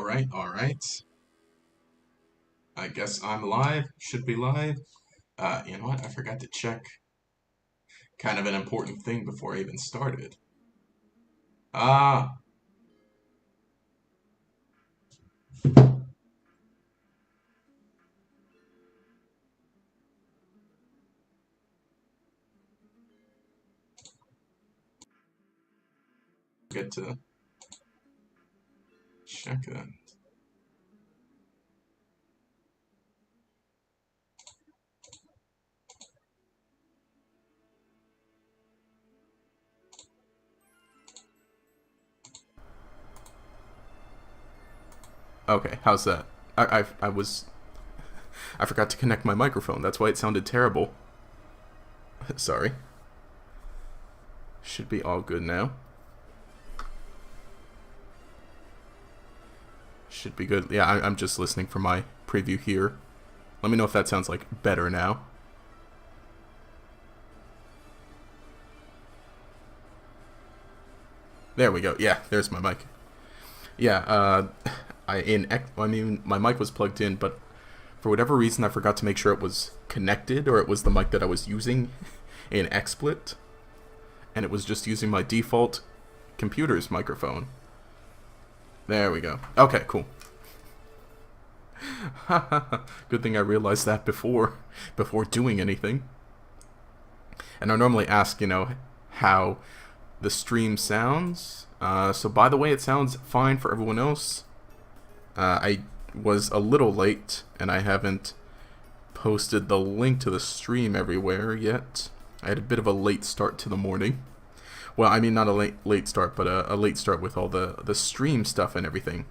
Alright. I guess I'm live. Should be live. You know what? I forgot to check kind of an important thing before I even started. Ah, get to check that. Okay, how's that? I forgot to connect my microphone. That's why it sounded terrible. Sorry. Should be all good now. Should be good. Yeah, I'm just listening for my preview here. Let me know if that sounds like better now. There we go. Yeah, there's my mic. Yeah, I mean, my mic was plugged in, but for whatever reason, I forgot to make sure it was connected, or it was the mic that I was using in XSplit, and it was just using my default computer's microphone. There we go. Okay, cool. Good thing I realized that before doing anything. And I normally ask, how the stream sounds. So by the way, it sounds fine for everyone else. I was a little late, and I haven't posted the link to the stream everywhere yet. I had a bit of a late start to the morning. Well, I mean, not a late start, but a late start with all the stream stuff and everything.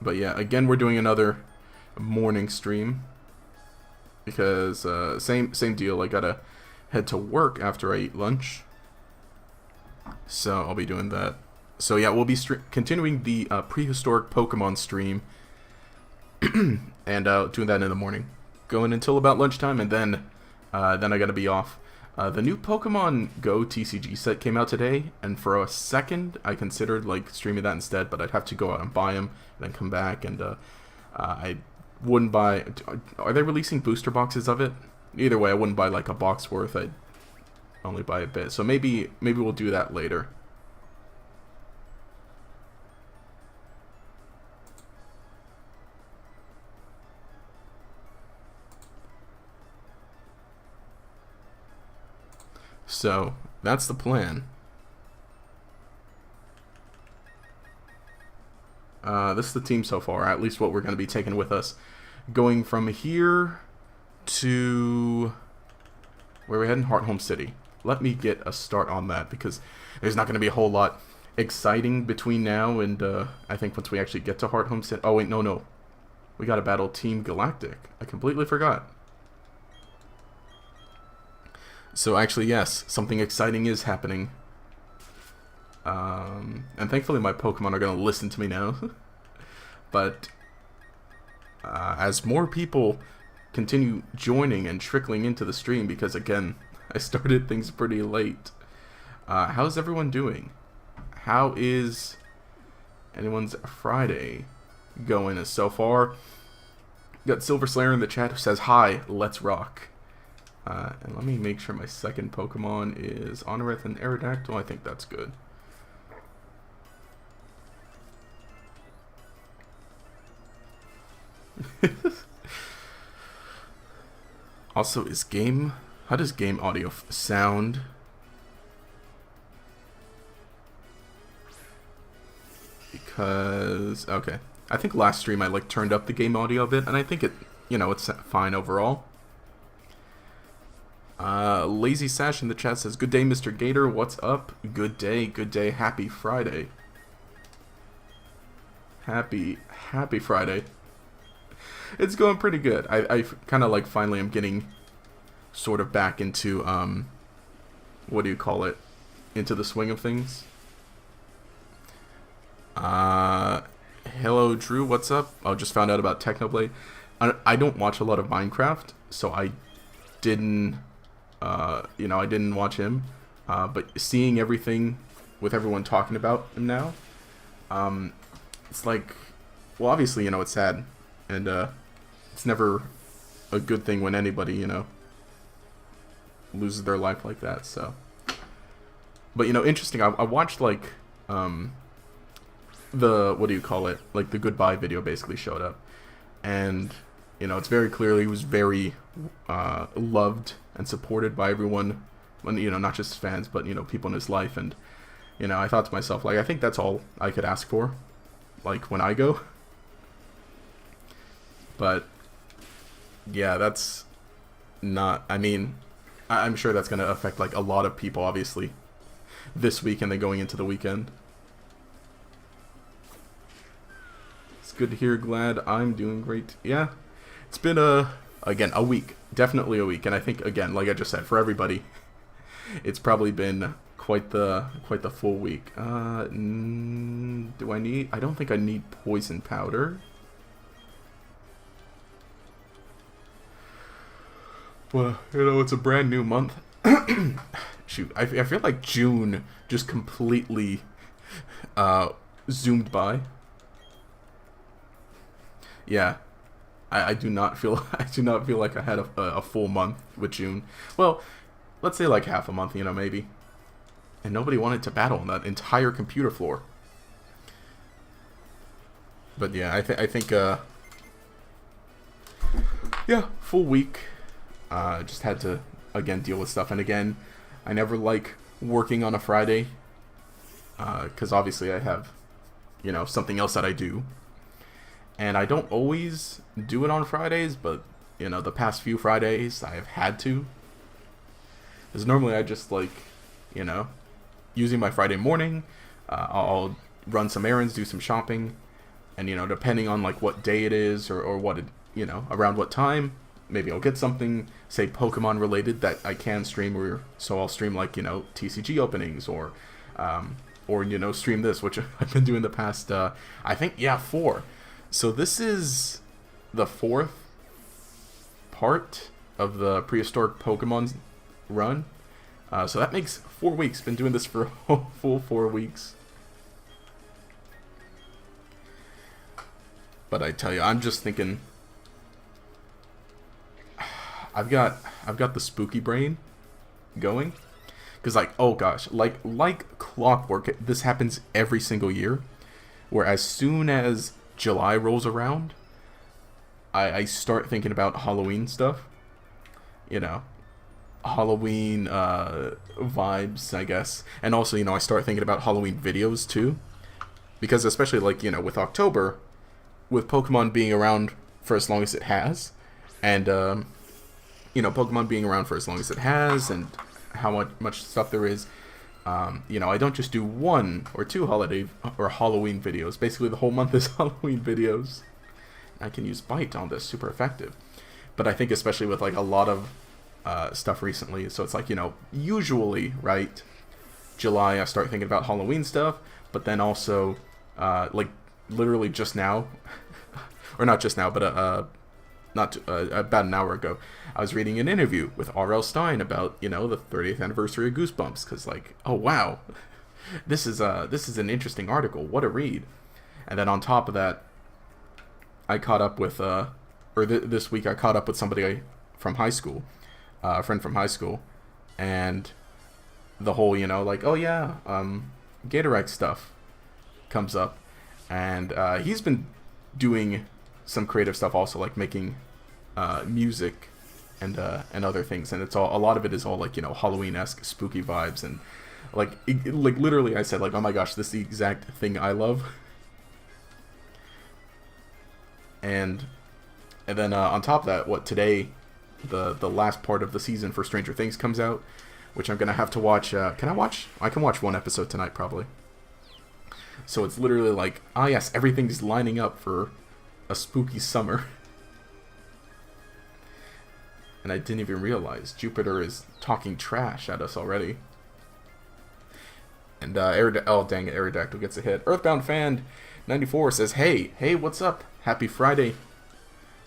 But yeah, again, we're doing another morning stream because same deal. I gotta head to work after I eat lunch, so I'll be doing that. So yeah, we'll be continuing the prehistoric Pokemon stream and doing that in the morning, going until about lunchtime, and then I gotta be off. The new Pokemon Go TCG set came out today, and for a second I considered streaming that instead, but I'd have to go out and buy them, and then come back, and I wouldn't buy. Are they releasing booster boxes of it? Either way, I wouldn't buy a box worth. I'd only buy a bit. So maybe we'll do that later. So that's the plan. This is the team so far, at least what we're going to be taking with us. Going from here to where we're heading, Hearthome City. Let me get a start on that, because there's not going to be a whole lot exciting between now and I think once we actually get to Hearthome City. Oh wait, no. We got to battle Team Galactic. I completely forgot. So actually, yes, something exciting is happening. And thankfully my Pokemon are going to listen to me now. But as more people continue joining and trickling into the stream, because again, I started things pretty late. How's everyone doing? How is anyone's Friday going so far? Got Silver Slayer in the chat who says, "Hi, let's rock." And let me make sure my second Pokemon is Honorith and Aerodactyl. I think that's good. Also, how does game audio sound? Because, okay, I think last stream I turned up the game audio a bit, and I think it's fine overall. Lazy Sash in the chat says, "Good day, Mr. Gator. What's up? Good day, good day. Happy Friday. Happy Friday." It's going pretty good. I kind of finally am getting sort of back into, what do you call it? Into the swing of things. Hello, Drew. What's up? I just found out about Technoblade. I don't watch a lot of Minecraft, so I didn't, I didn't watch him. But seeing everything with everyone talking about him now, it's like, well, obviously, you know, it's sad, and it's never a good thing when anybody, you know, loses their life like that. So, but you know, interesting. I watched like the, what do you call it? Like the goodbye video basically showed up, and you know, it's very clearly he was very loved and supported by everyone, when, you know, not just fans, but you know, people in his life. And you know, I thought to myself, like, I think that's all I could ask for, like when I go. But yeah, that's not, I mean, I'm sure that's going to affect like a lot of people, obviously, this week and then going into the weekend. It's good to hear. Glad I'm doing great. Yeah, it's been again, a week, definitely a week. And I think, again, like I just said, for everybody, it's probably been quite the full week. Do I need, I don't think I need poison powder. Well, you know, it's a brand new month. Shoot, I feel like June just completely zoomed by. Yeah, I do not feel like I had a full month with June. Well, let's say like half a month, you know, maybe. And nobody wanted to battle on that entire computer floor. But yeah, I think yeah, full week. Just had to, again, deal with stuff. And again, I never like working on a Friday, because obviously I have, you know, something else that I do. And I don't always do it on Fridays, but, you know, the past few Fridays I have had to. Because normally I just, like, you know, using my Friday morning, I'll run some errands, do some shopping. And, you know, depending on, like, what day it is or what, it, you know, around what time, maybe I'll get something, say, Pokemon related that I can stream, or so I'll stream, like, you know, TCG openings, or you know, stream this, which I've been doing the past, I think, yeah, 4. So this is the 4th part of the prehistoric Pokemon run. So that makes 4 weeks. Been doing this for a full 4 weeks. But I tell you, I'm just thinking, I've got the spooky brain going, because, like, oh gosh, like clockwork, this happens every single year, where as soon as July rolls around, I start thinking about Halloween stuff, you know, Halloween vibes, I guess. And also, you know, I start thinking about Halloween videos too, because especially, like, you know, with October, with Pokemon being around for as long as it has, and you know, Pokemon being around for as long as it has, and how much stuff there is, you know, I don't just do 1 or 2 holiday or Halloween videos. Basically, the whole month is Halloween videos. I can use Bite on this, super effective. But I think especially with, like, a lot of stuff recently, so it's like, you know, usually, right, July I start thinking about Halloween stuff, but then also, like, literally just now, or not just now, but not about an hour ago, I was reading an interview with R.L. Stine about, you know, the 30th anniversary of Goosebumps, because, like, oh wow, this is an interesting article, what a read. And then on top of that, I caught up with this week I caught up with somebody from high school, a friend from high school, and the whole, you know, like, oh yeah, Gatorite stuff comes up, and he's been doing some creative stuff also, like making music and other things, and it's all, a lot of it is all, like, you know, Halloween-esque spooky vibes, and like like literally I said, like, oh my gosh, this is the exact thing I love. And then on top of that, what, today the last part of the season for Stranger Things comes out, which I'm gonna have to watch. I can watch 1 episode tonight probably. So it's literally like, ah yes, everything's lining up for a spooky summer. And I didn't even realize Jupiter is talking trash at us already. And oh dang it, Aerodactyl gets a hit. Earthbound Fan 94 says, hey, what's up? Happy Friday.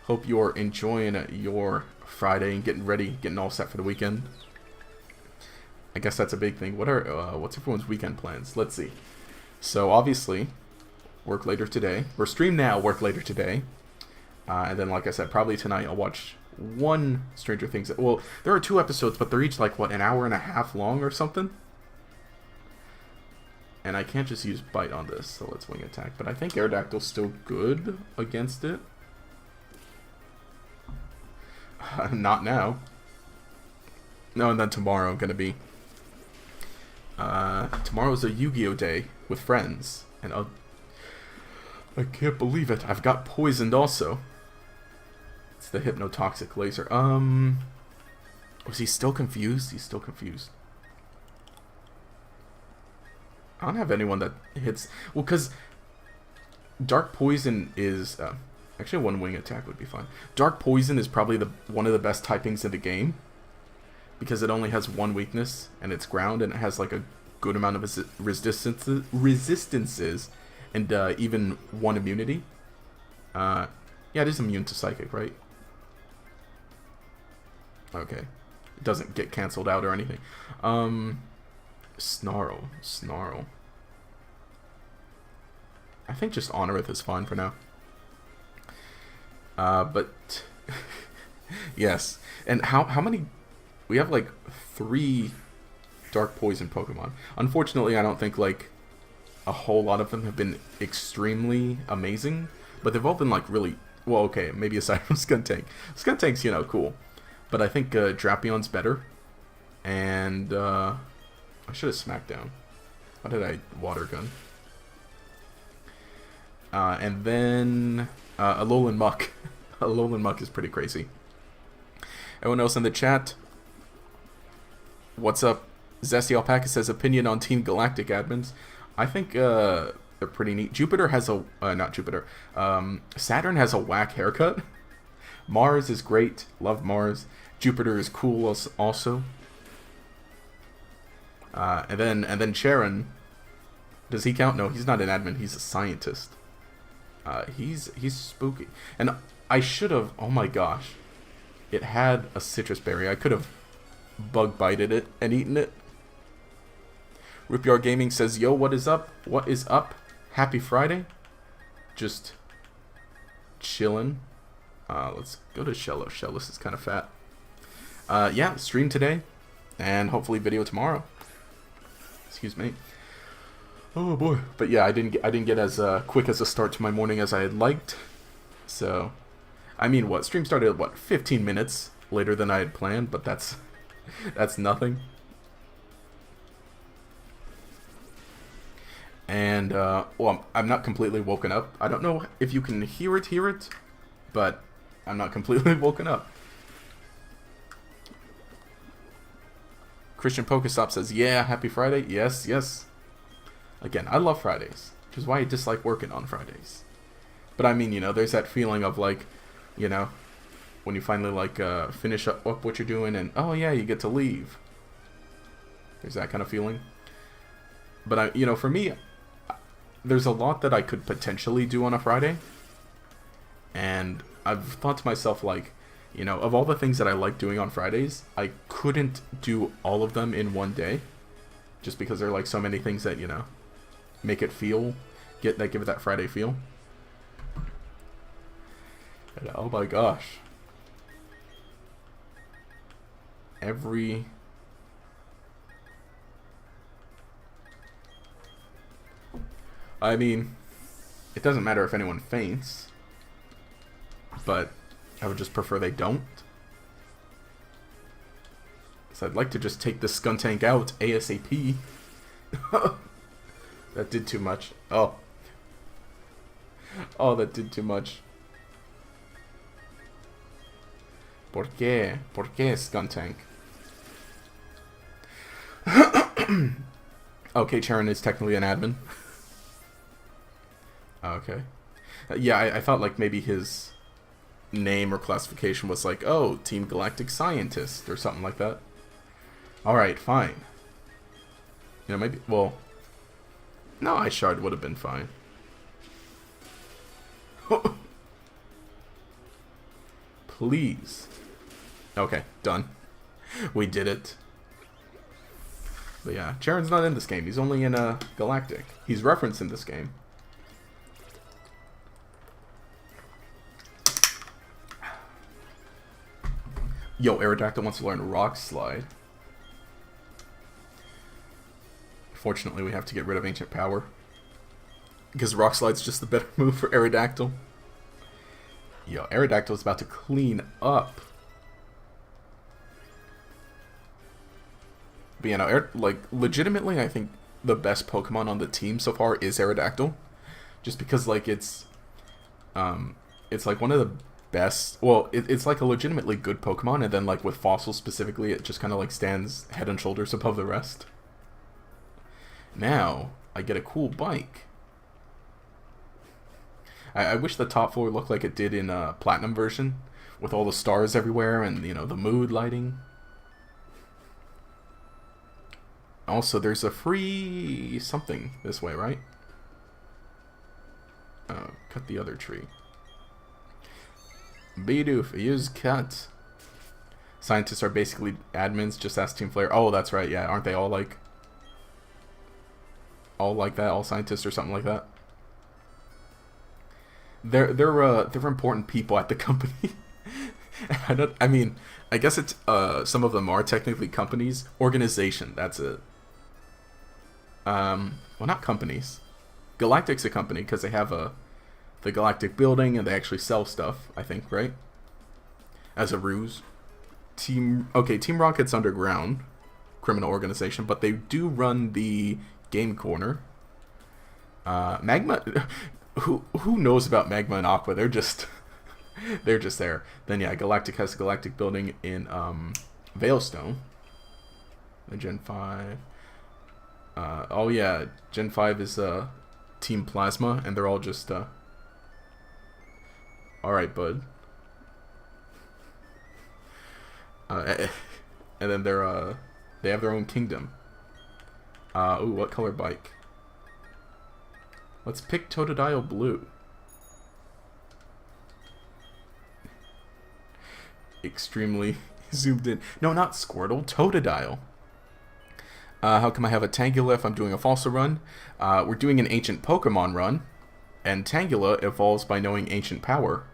Hope you're enjoying your Friday and getting ready, getting all set for the weekend. I guess that's a big thing. What's everyone's weekend plans? Let's see. So obviously, work later today. Or stream now, work later today. And then, like I said, probably tonight I'll watch one Stranger Things. Well, there are 2 episodes, but they're each like, what, an hour and a half long or something? And I can't just use Bite on this, so let's Wing Attack. But I think Aerodactyl's still good against it. Not now. No, and then tomorrow I'm going to be... tomorrow's a Yu-Gi-Oh! Day with friends. And I can't believe it. I've got poisoned also. It's the hypnotoxic laser. Was he still confused? He's still confused. I don't have anyone that hits... Well, because Dark Poison is... actually, one Wing Attack would be fine. Dark Poison is probably one of the best typings in the game. Because it only has 1 weakness, and it's ground, and it has like a good amount of resistances, and even 1 immunity. Yeah, it is immune to Psychic, right? Okay. It doesn't get cancelled out or anything. Snarl. I think just Honorith is fine for now. But... yes. And how many... We have like 3 Dark Poison Pokemon. Unfortunately, I don't think like a whole lot of them have been extremely amazing. But they've all been like really... Well, okay, maybe aside from Skuntank. Skuntank's, you know, cool. But I think Drapion's better. And... I should have Smacked Down. Why did I Water Gun? And then Alolan Muck. Alolan Muck is pretty crazy. Everyone else in the chat, what's up? Zesty Alpaca says opinion on Team Galactic admins. I think they're pretty neat. Jupiter has a... not Jupiter. Saturn has a whack haircut. Mars is great. Love Mars. Jupiter is cool also. And then Charon, does he count? No, he's not an admin. He's a scientist. He's spooky. And I should have. Oh my gosh, it had a citrus berry. I could have bug bited it and eaten it. Rupyar Gaming says, "Yo, what is up? What is up? Happy Friday. Just chilling. Let's go to Shello. Shellos is kind of fat. Yeah, stream today, and hopefully video tomorrow." Excuse me. Oh boy. But yeah, I didn't get as quick as a start to my morning as I had liked. So, I mean, what? Stream started at, what, 15 minutes later than I had planned, but that's nothing. And well, I'm not completely woken up. I don't know if you can hear it, but I'm not completely woken up. Christian Pokestop says, yeah, happy Friday. Yes, yes. Again, I love Fridays, which is why I dislike working on Fridays. But I mean, you know, there's that feeling of like, you know, when you finally like finish up what you're doing and, oh yeah, you get to leave. There's that kind of feeling. But you know, for me, there's a lot that I could potentially do on a Friday. And I've thought to myself, like, you know, of all the things that I like doing on Fridays, I couldn't do all of them in one day. Just because there are like so many things that, you know, make it feel, give it that Friday feel. And, oh my gosh. I mean, it doesn't matter if anyone faints. But I would just prefer they don't. Because I'd like to just take the Skuntank out ASAP. That did too much. Oh. Oh, that did too much. ¿Por qué? ¿Por qué Skuntank? Okay, Charon is technically an admin. Okay. Yeah, I thought like maybe his name or classification was like, oh, Team Galactic Scientist or something like that. Alright, fine. You know, maybe, well, no, Ice Shard would have been fine. Please. Okay, done. We did it. But yeah, Charon's not in this game. He's only in Galactic. He's referenced in this game. Yo, Aerodactyl wants to learn Rock Slide. Fortunately, we have to get rid of Ancient Power. Because Rock Slide's just the better move for Aerodactyl. Yo, Aerodactyl's about to clean up. But you know, like, legitimately, I think the best Pokemon on the team so far is Aerodactyl. Just because, like, it's like one of the best, well, it's like a legitimately good Pokemon, and then, like, with Fossil specifically, it just kind of, like, stands head and shoulders above the rest. Now, I get a cool bike. I wish the top floor looked like it did in Platinum version, with all the stars everywhere and, you know, the mood lighting. Also, there's a free something this way, right? Cut the other tree. Bidoof, use cut. Scientists are basically admins, just ask Team Flare. Oh, that's right, yeah. Aren't they all like that? All scientists or something like that? They're important people at the company. I mean, I guess it's some of them are technically companies. Organization, that's it. Well, not companies. Galactic's a company because they have the Galactic building and they actually sell stuff, I think, right? As a ruse. Team Rocket's underground criminal organization, but they do run the game corner. Magma, who knows about Magma and Aqua? They're just there. Then yeah, Galactic has a Galactic building in Veilstone. The Gen 5. Oh yeah, Gen 5 is Team Plasma, and they're all just alright, bud. And then they have their own kingdom. Ooh, what color bike? Let's pick Totodile Blue. Extremely zoomed in. No, not Squirtle, Totodile. How come I have a Tangela if I'm doing a Fossil run? We're doing an Ancient Pokemon run, and Tangela evolves by knowing Ancient Power,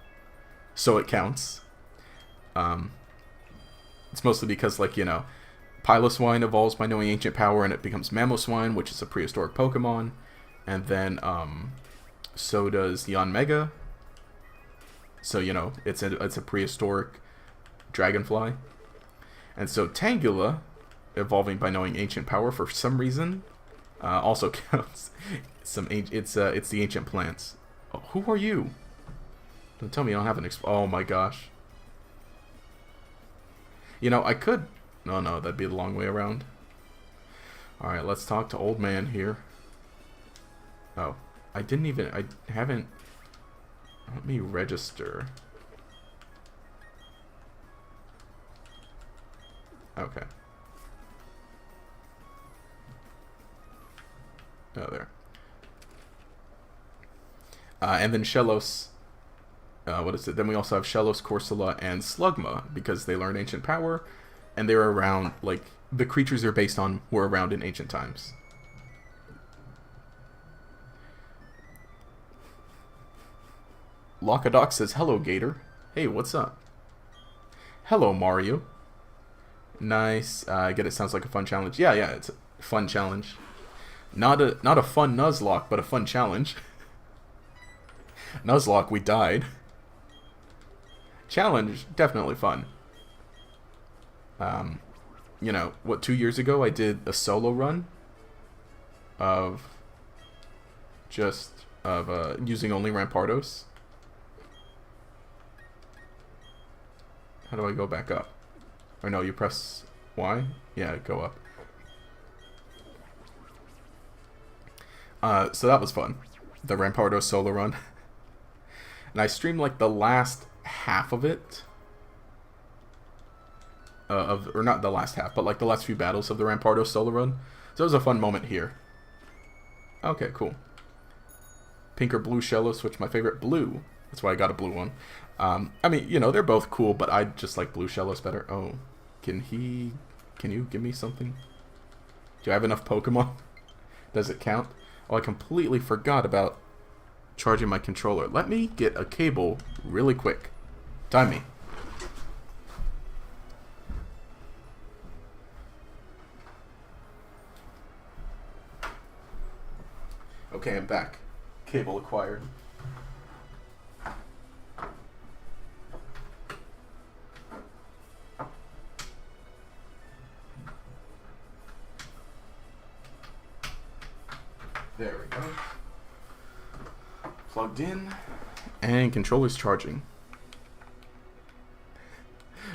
so it counts. It's mostly because, like, you know, Piloswine evolves by knowing Ancient Power, and it becomes Mamoswine, which is a prehistoric Pokemon. And then, so does Yanmega. So, you know, it's a prehistoric Dragonfly. And so Tangela, evolving by knowing Ancient Power for some reason, also counts. It's the Ancient Plants. Oh, who are you? Don't tell me you don't have an oh my gosh. You know, I could... No, that'd be the long way around. Alright, let's talk to Old Man here. Oh, I haven't... Let me register. Okay. Oh, there. And then Shellos... what is it? Then we also have Shellos, Corsola, and Slugma, because they learned Ancient Power, and they're around, like, the creatures they're based on were around in ancient times. Lockadoc says, hello, Gator. Hey, what's up? Hello, Mario. Nice. I get it sounds like a fun challenge. Yeah, it's a fun challenge. Not a fun Nuzlocke, but a fun challenge. Nuzlocke, we died. Challenge, definitely fun. You know, 2 years ago I did a solo run of using only Rampardos. How do I go back up? Or no, you press Y? Yeah, go up. So that was fun. The Rampardos solo run. And I streamed like the last half of it. Or not the last half, but like the last few battles of the Rampardos solo run. So it was a fun moment here. Okay, cool. Pink or blue Shellos, which my favorite? Blue. That's why I got a blue one. I mean, you know, they're both cool, but I just like blue Shellos better. Oh, can you give me something? Do I have enough Pokemon? Does it count? Oh, I completely forgot about charging my controller. Let me get a cable really quick. Time me. Okay, I'm back. Cable acquired. There we go. Plugged in, and controller's charging.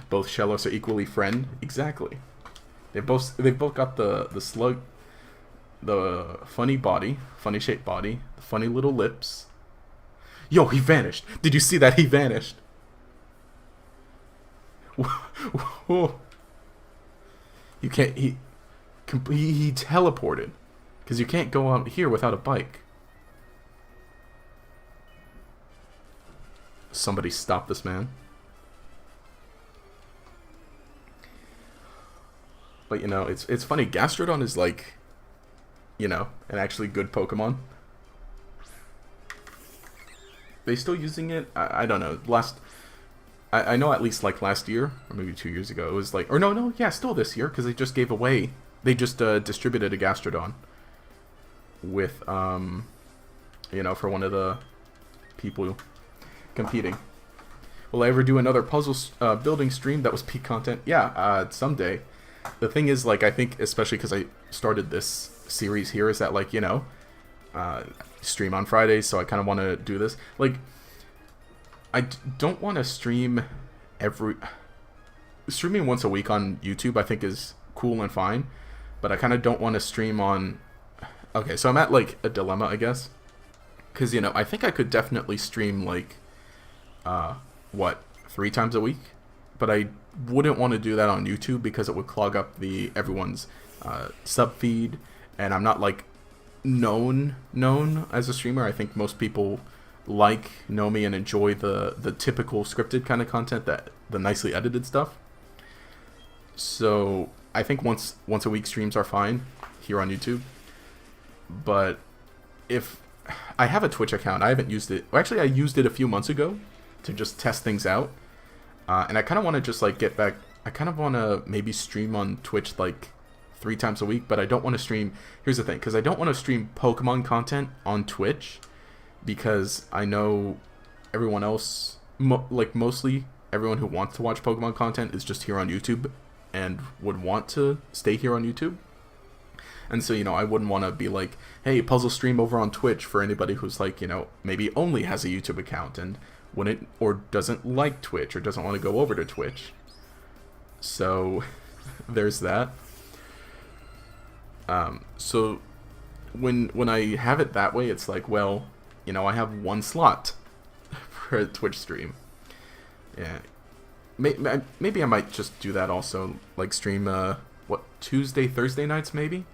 Both Shellos are equally friend. Exactly. They've both got the slug, the funny body, funny shaped body, the funny little lips. Yo, he vanished. Did you see that? He vanished. Whoa. You can't. He teleported. Because you can't go out here without a bike. Somebody stop this man. But you know, it's funny. Gastrodon is like, you know, an actually good Pokemon. They still using it? I don't know. I know at least like last year, or maybe 2 years ago, it was like, or no, yeah, still this year, because they just gave away, they just distributed a Gastrodon with, you know, for one of the people competing. Will I ever do another puzzle building stream? That was peak content. Yeah, someday. The thing is, like, I think, especially because I started this series here, is that, like, you know, stream on Fridays, so I kind of want to do this. Like, I don't want to stream streaming once a week on YouTube, I think, is cool and fine, but I kind of don't want to stream on... Okay, so I'm at, like, a dilemma, I guess. Because, you know, I think I could definitely stream, like, 3 times a week? But I wouldn't want to do that on YouTube because it would clog up everyone's sub feed. And I'm not, like, known as a streamer. I think most people know me and enjoy the typical scripted kind of content, the nicely edited stuff. So I think once a week streams are fine here on YouTube. But if I have a Twitch account, I haven't used it. Well, actually, I used it a few months ago to just test things out. And I kind of want to just like get back. I kind of want to maybe stream on Twitch like 3 times a week, but I don't want to stream. Here's the thing, because I don't want to stream Pokemon content on Twitch because I know everyone else, like mostly everyone who wants to watch Pokemon content is just here on YouTube and would want to stay here on YouTube. And so, you know, I wouldn't want to be like, hey, puzzle stream over on Twitch for anybody who's like, you know, maybe only has a YouTube account and wouldn't, or doesn't like Twitch or doesn't want to go over to Twitch. So there's that. So when I have it that way, it's like, well, you know, I have 1 slot for a Twitch stream. Yeah. Maybe I might just do that also, like stream, Tuesday, Thursday nights maybe?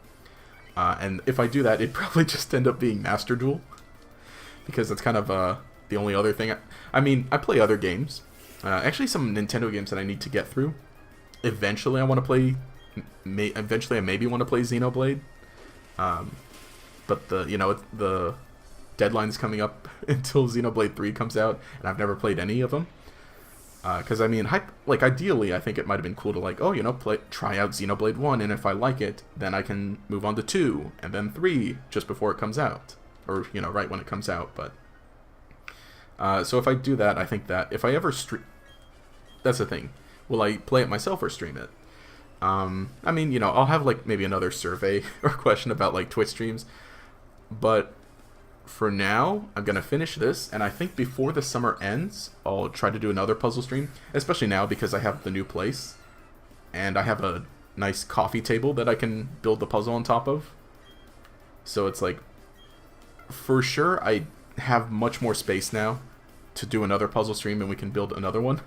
And if I do that, it'd probably just end up being Master Duel. Because that's kind of the only other thing. I mean, I play other games. Actually, some Nintendo games that I need to get through. Eventually, I want to play... Eventually, I maybe want to play Xenoblade. But the deadline's coming up until Xenoblade 3 comes out. And I've never played any of them. Because, I mean, like, ideally, I think it might have been cool to, like, oh, you know, try out Xenoblade 1, and if I like it, then I can move on to 2, and then 3, just before it comes out. Or, you know, right when it comes out, but... so if I do that, I think that if I ever stream... That's the thing. Will I play it myself or stream it? I mean, you know, I'll have, like, maybe another survey or question about, like, Twitch streams. But... for now, I'm going to finish this, and I think before the summer ends, I'll try to do another puzzle stream, especially now because I have the new place, and I have a nice coffee table that I can build the puzzle on top of. So it's like, for sure, I have much more space now to do another puzzle stream, and we can build another one.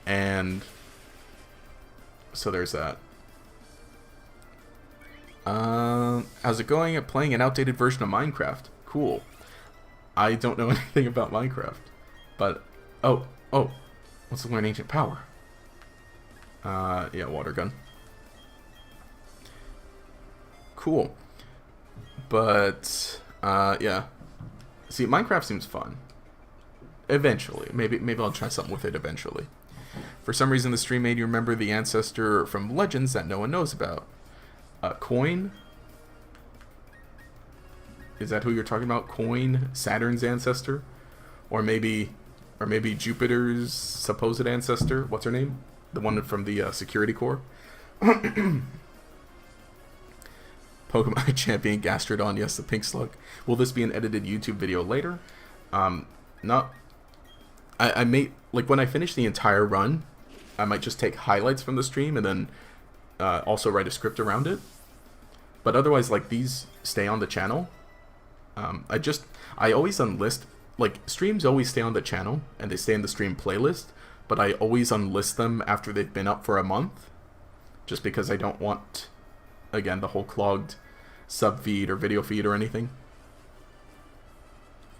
And so there's that. How's it going at playing an outdated version of Minecraft? Cool. I don't know anything about Minecraft. But, oh, let's learn ancient power. Yeah, water gun. Cool. But, yeah. See, Minecraft seems fun. Eventually. Maybe I'll try something with it eventually. For some reason, the stream made you remember the ancestor from Legends that no one knows about. Coin? Is that who you're talking about? Coin? Saturn's ancestor? Or maybe Jupiter's supposed ancestor? What's her name? The one from the Security Corps? Pokemon Champion Gastrodon, yes, the pink slug. Will this be an edited YouTube video later? Not... I may... Like, when I finish the entire run, I might just take highlights from the stream and then also write a script around it. But otherwise, like, these stay on the channel. I always unlist... Like, streams always stay on the channel, and they stay in the stream playlist, but I always unlist them after they've been up for a month. Just because I don't want, again, the whole clogged sub feed or video feed or anything.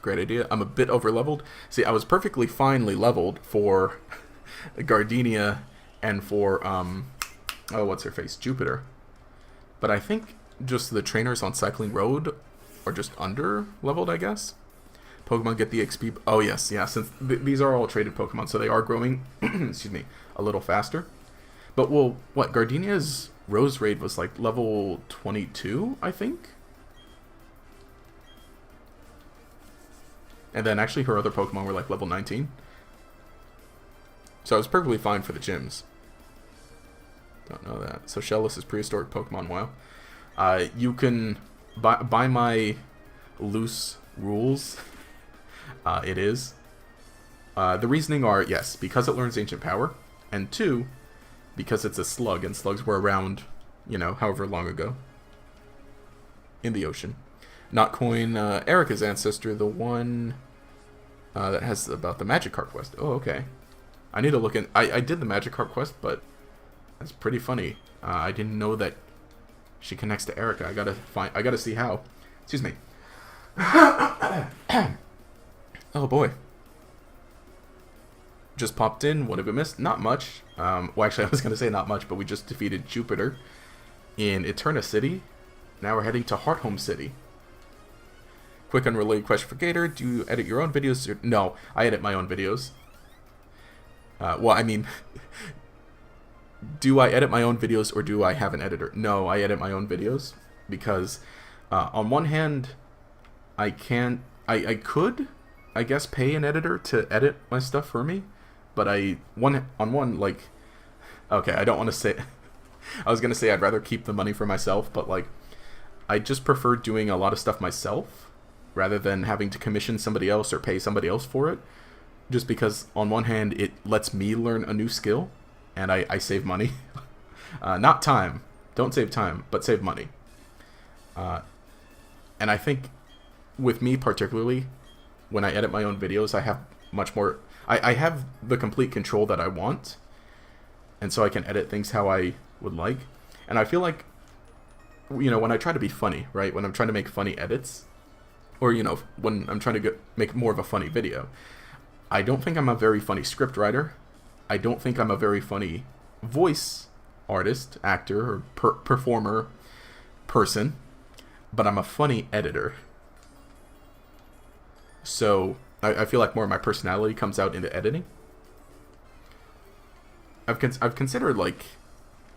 Great idea. I'm a bit over-leveled. See, I was perfectly finely leveled for Gardenia and for, oh, what's her face? Jupiter. But I think just the trainers on Cycling Road are just under-leveled, I guess. Pokemon get the XP. Oh, yes, yeah, since these are all traded Pokemon, so they are growing, excuse me, a little faster. But, well, what, Gardenia's Rose Raid was, like, level 22, I think? And then, actually, her other Pokemon were, like, level 19. So it was perfectly fine for the gyms. Don't know that. So, Shellis is prehistoric Pokemon, wow. You can, by my loose rules... it is. The reasoning are, yes, because it learns Ancient Power, and 2, because it's a slug, and slugs were around, you know, however long ago. In the ocean. Not Coin, Erica's ancestor, the one that has about the Magikarp quest. Oh, okay. I need to look in... I did the Magikarp quest, but that's pretty funny. I didn't know that she connects to Erica. I gotta see how. Excuse me. Oh boy. Just popped in. What have we missed? Not much. Well, actually, I was going to say not much, but we just defeated Jupiter in Eterna City. Now we're heading to Hearthome City. Quick unrelated question for Gator. Do you edit your own videos? No, I edit my own videos. Well, I mean, do I edit my own videos or do I have an editor? No, I edit my own videos because on one hand, I could... I guess pay an editor to edit my stuff for me, but okay, I don't want to say, I was going to say I'd rather keep the money for myself, but like, I just prefer doing a lot of stuff myself, rather than having to commission somebody else or pay somebody else for it, just because on one hand, it lets me learn a new skill, and I save money, not time, don't save time, but save money, and I think, with me particularly, when I edit my own videos, I have much more... I have the complete control that I want, and so I can edit things how I would like. And I feel like, you know, when I try to be funny, right? When I'm trying to make funny edits, or, you know, when I'm trying to make more of a funny video, I don't think I'm a very funny script writer. I don't think I'm a very funny voice artist, actor, or performer person, but I'm a funny editor. So, I feel like more of my personality comes out into editing. I've considered, like,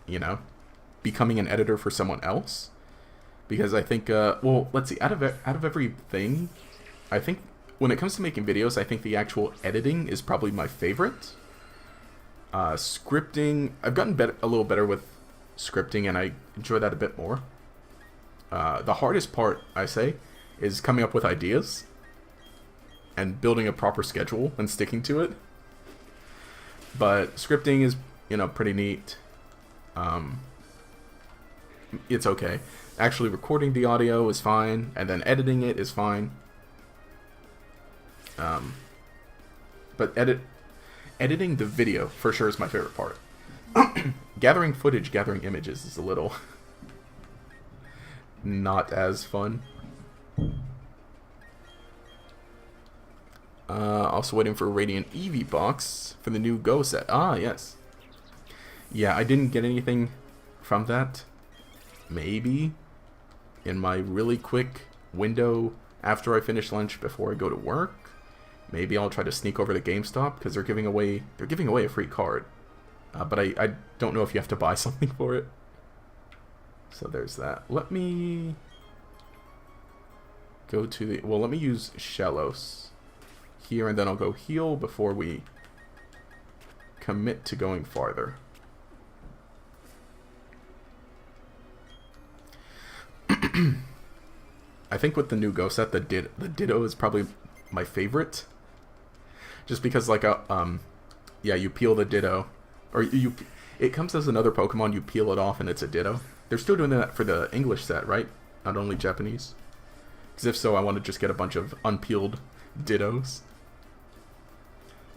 you know, becoming an editor for someone else. Because I think, well, let's see, out of everything, I think when it comes to making videos, I think the actual editing is probably my favorite. Scripting, I've gotten a little better with scripting, and I enjoy that a bit more. The hardest part, I say, is coming up with ideas. And building a proper schedule and sticking to it. But scripting is, you know, pretty neat. It's okay. Actually recording the audio is fine, and then editing it is fine. But editing the video for sure is my favorite part. Gathering footage, gathering images is a little not as fun. Also waiting for a Radiant Eevee box for the new Go set. Ah, yes. Yeah, I didn't get anything from that. Maybe. in my really quick window after I finish lunch before I go to work. Maybe I'll try to sneak over to GameStop because they're giving away a free card. But I don't know if you have to buy something for it. So there's that. Let me go to the... Well, let me use Shellos here, and then I'll go heal before we commit to going farther. I think with the new Go set, the Ditto is probably my favorite. Just because, like, yeah, you peel the Ditto, or it comes as another Pokemon, you peel it off and it's a Ditto. They're still doing that for the English set, right? Not only Japanese. Because if so, I want to just get a bunch of unpeeled Dittos.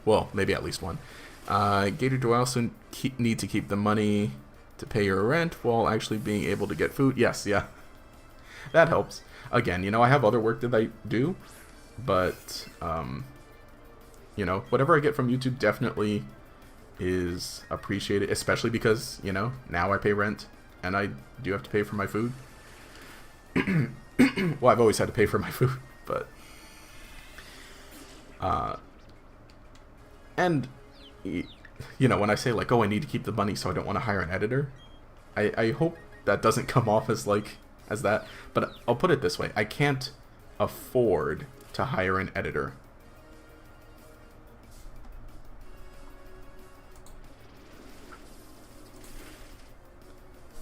Well, maybe at least one. Gator, do I also need to keep the money to pay your rent while actually being able to get food? Yes, yeah. That helps. Again, you know, I have other work that I do, but, you know, whatever I get from YouTube definitely is appreciated, especially because, you know, now I pay rent, and I do have to pay for my food. Well, I've always had to pay for my food, but... and, you know, when I say, like, oh, I need to keep the money so I don't want to hire an editor, I hope that doesn't come off as, like, as that. But I'll put it this way. I can't afford to hire an editor.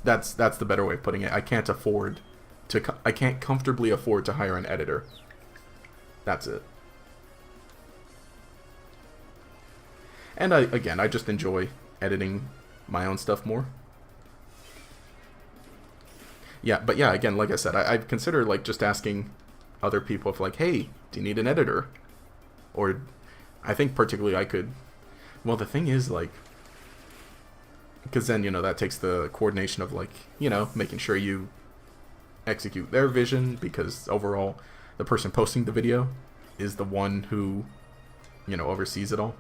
That's the better way of putting it. I can't comfortably afford to hire an editor. That's it. And I just enjoy editing my own stuff more. Yeah, but yeah, again, like I said, I've considered, like, just asking other people if, like, hey, do you need an editor? Or, I think particularly I could... Well, the thing is, like... Because then, you know, that takes the coordination of, like, you know, making sure you execute their vision, because overall, the person posting the video is the one who, you know, oversees it all.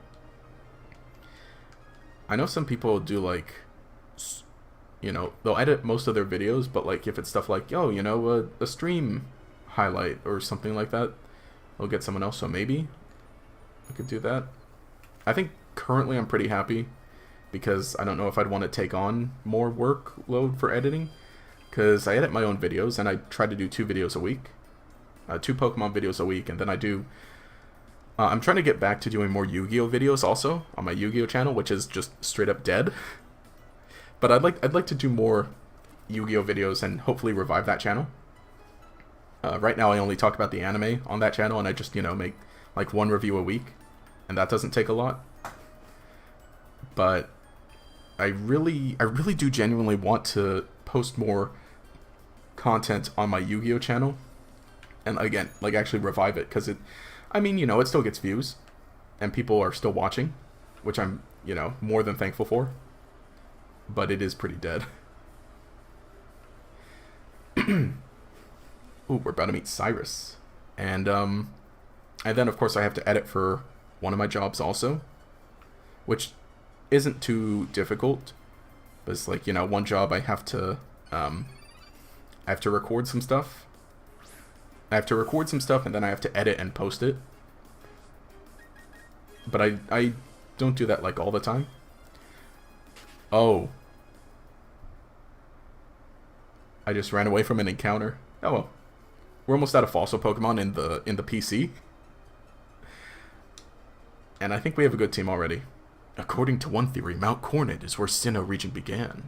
I know some people do, like... You know, they'll edit most of their videos, but, like, if it's stuff like, oh, you know, a stream highlight or something like that, they'll get someone else. So maybe I could do that. I think currently I'm pretty happy, because I don't know if I'd want to take on more workload for editing, because I edit my own videos, and I try to do 2 videos a week, 2 Pokemon videos a week, and then I do... I'm trying to get back to doing more Yu-Gi-Oh videos also on my Yu-Gi-Oh channel, which is just straight up dead. But I'd like to do more Yu-Gi-Oh videos and hopefully revive that channel. Right now I only talk about the anime on that channel, and I just, you know, make like 1 review a week, and that doesn't take a lot. But I really do genuinely want to post more content on my Yu-Gi-Oh channel, and again, like, actually revive it, because I mean, you know, it still gets views, and people are still watching, which I'm, you know, more than thankful for. But it is pretty dead. Ooh, we're about to meet Cyrus. And then, of course, I have to edit for one of my jobs also, which isn't too difficult. But it's like, you know, one job I have to record some stuff. I have to record some stuff, and then I have to edit and post it. But I don't do that, like, all the time. Oh. I just ran away from an encounter. Oh well. We're almost out of fossil Pokemon in the PC. And I think we have a good team already. According to one theory, Mount Cornet is where Sinnoh region began.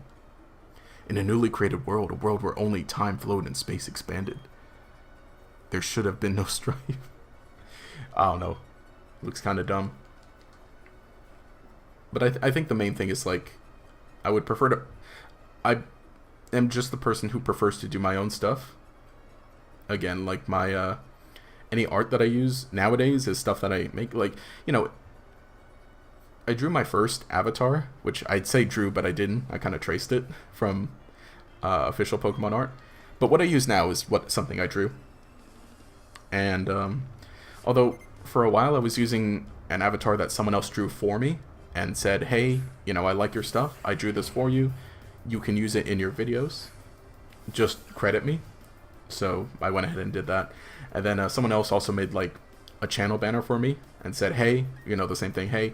In a newly created world, a world where only time flowed and space expanded. There should have been no strife. I don't know. Looks kind of dumb. But I think the main thing is, like, I would prefer to... I am just the person who prefers to do my own stuff. Again, like, my, any art that I use nowadays is stuff that I make, like, you know, I drew my first avatar, which I'd say drew, but I didn't. I kind of traced it from official Pokemon art. But what I use now is something I drew. And, although, for a while I was using an avatar that someone else drew for me, and said, hey, you know, I like your stuff, I drew this for you, you can use it in your videos, just credit me. So I went ahead and did that. And then someone else also made like a channel banner for me and said, hey, you know, the same thing. Hey,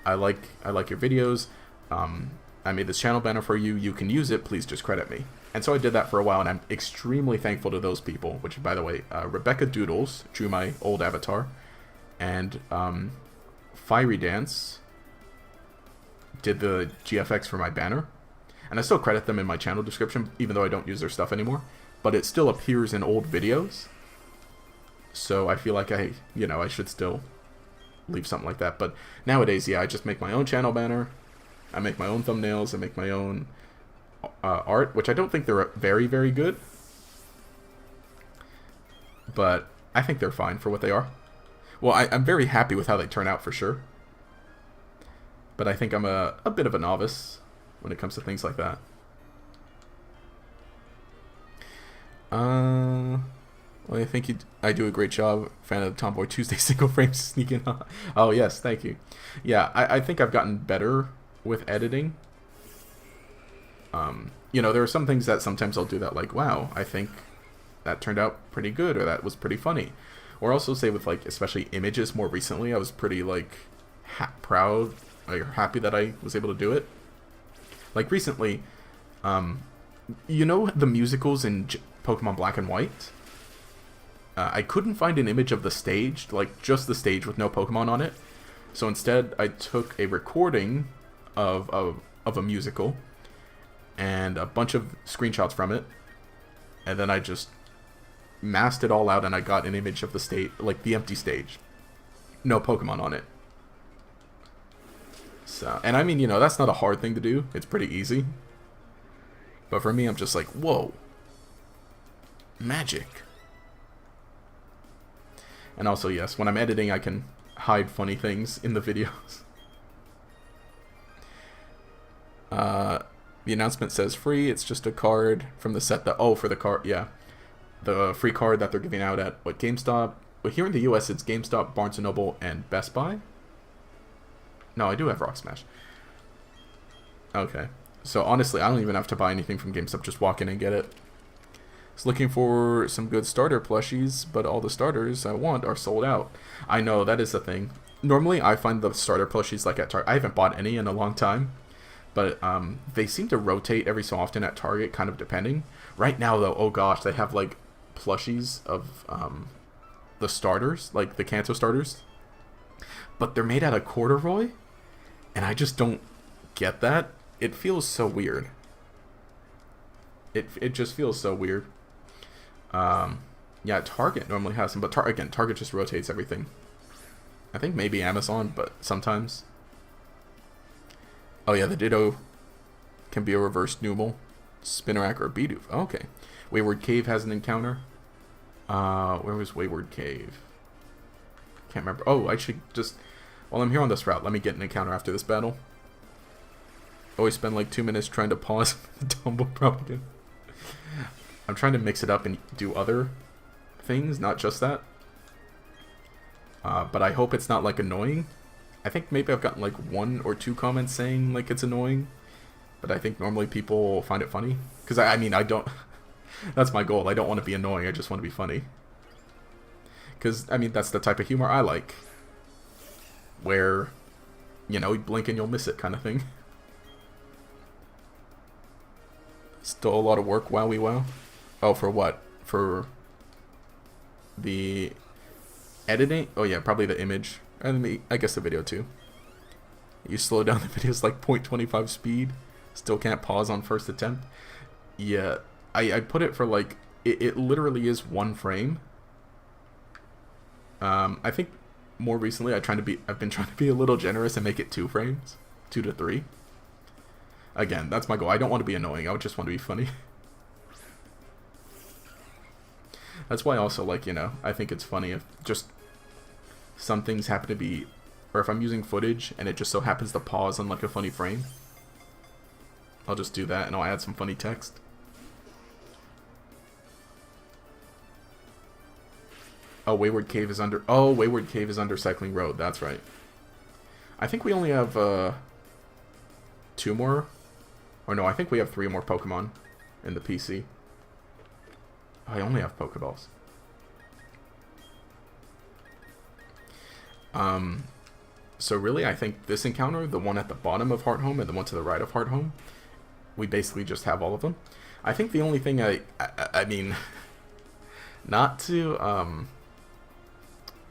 I like your videos. I made this channel banner for you. You can use it. Please just credit me. And so I did that for a while, and I'm extremely thankful to those people, which, by the way, Rebecca Doodles drew my old avatar, and Fiery Dance did the GFX for my banner. And I still credit them in my channel description, even though I don't use their stuff anymore. But it still appears in old videos. So I feel like I should still leave something like that. But nowadays, yeah, I just make my own channel banner. I make my own thumbnails. I make my own art, which I don't think they're very, very good. But I think they're fine for what they are. Well, I'm very happy with how they turn out for sure. But I think I'm a bit of a novice when it comes to things like that. Well, I think I do a great job. Fan of the Tomboy Tuesday single frame sneaking on. Oh, yes, thank you. Yeah, I think I've gotten better with editing. You know, there are some things that sometimes I'll do that, like, wow, I think that turned out pretty good, or that was pretty funny. Or also say with, like, especially images more recently, I was pretty, like, proud or happy that I was able to do it. Like, recently, you know the musicals in Pokemon Black and White? I couldn't find an image of the stage, like, just the stage with no Pokemon on it. So instead, I took a recording of a musical and a bunch of screenshots from it, and then I just masked it all out, and I got an image of the stage, like the empty stage, no Pokemon on it. So, and I mean, you know, that's not a hard thing to do. It's pretty easy. But for me, I'm just like, whoa, magic. And also, yes, when I'm editing, I can hide funny things in the videos. The announcement says free. It's just a card from the set that... Oh, for the card, yeah. The free card that they're giving out at, what, GameStop? But here in the US, it's GameStop, Barnes & Noble, and Best Buy. No, I do have Rock Smash. Okay. So, honestly, I don't even have to buy anything from GameStop. Just walk in and get it. Just looking for some good starter plushies, but all the starters I want are sold out. I know, that is the thing. Normally, I find the starter plushies, like, at Target. I haven't bought any in a long time. But they seem to rotate every so often at Target, kind of depending. Right now, though, oh gosh, they have, like, plushies of the starters, like the Kanto starters. But they're made out of corduroy, and I just don't get that. It feels so weird. It just feels so weird. Yeah, Target normally has them, but again, Target just rotates everything. I think maybe Amazon, but sometimes. Oh yeah, the Ditto can be a reverse Numel, Spinarak, or Bidoof. Oh, okay. Wayward Cave has an encounter. Where was Wayward Cave? Can't remember. Oh, I should just... While I'm here on this route, let me get an encounter after this battle. Always spend like 2 minutes trying to pause the Tumble propaganda. I'm trying to mix it up and do other things, not just that. But I hope it's not like annoying. I think maybe I've gotten like 1 or 2 comments saying like it's annoying, but I think normally people find it funny. Because I mean, I don't, that's my goal. I don't want to be annoying, I just want to be funny. Because, I mean, that's the type of humor I like. Where, you know, you blink and you'll miss it kind of thing. Still a lot of work, wowie wow. Oh, for what? For the editing? Oh yeah, probably the image. And I guess the video too. You slow down the videos like 0.25 speed. Still can't pause on first attempt. Yeah, I put it for like, it literally is 1 frame. I think more recently I've been trying to be a little generous and make it 2 frames. 2 to 3. Again, that's my goal. I don't want to be annoying. I just want to be funny. That's why also, like, you know, I think it's funny if just some things happen to be, or if I'm using footage and it just so happens to pause on like a funny frame, I'll just do that and I'll add some funny text. Oh, Wayward Cave is under... Oh, Wayward Cave is under Cycling Road. That's right. I think we only have 2 more. Or no, I think we have 3 more Pokemon in the PC. I only have Pokeballs. So really, I think this encounter, the one at the bottom of Heart Home and the one to the right of Heart Home, we basically just have all of them. I think the only thing I mean, not to,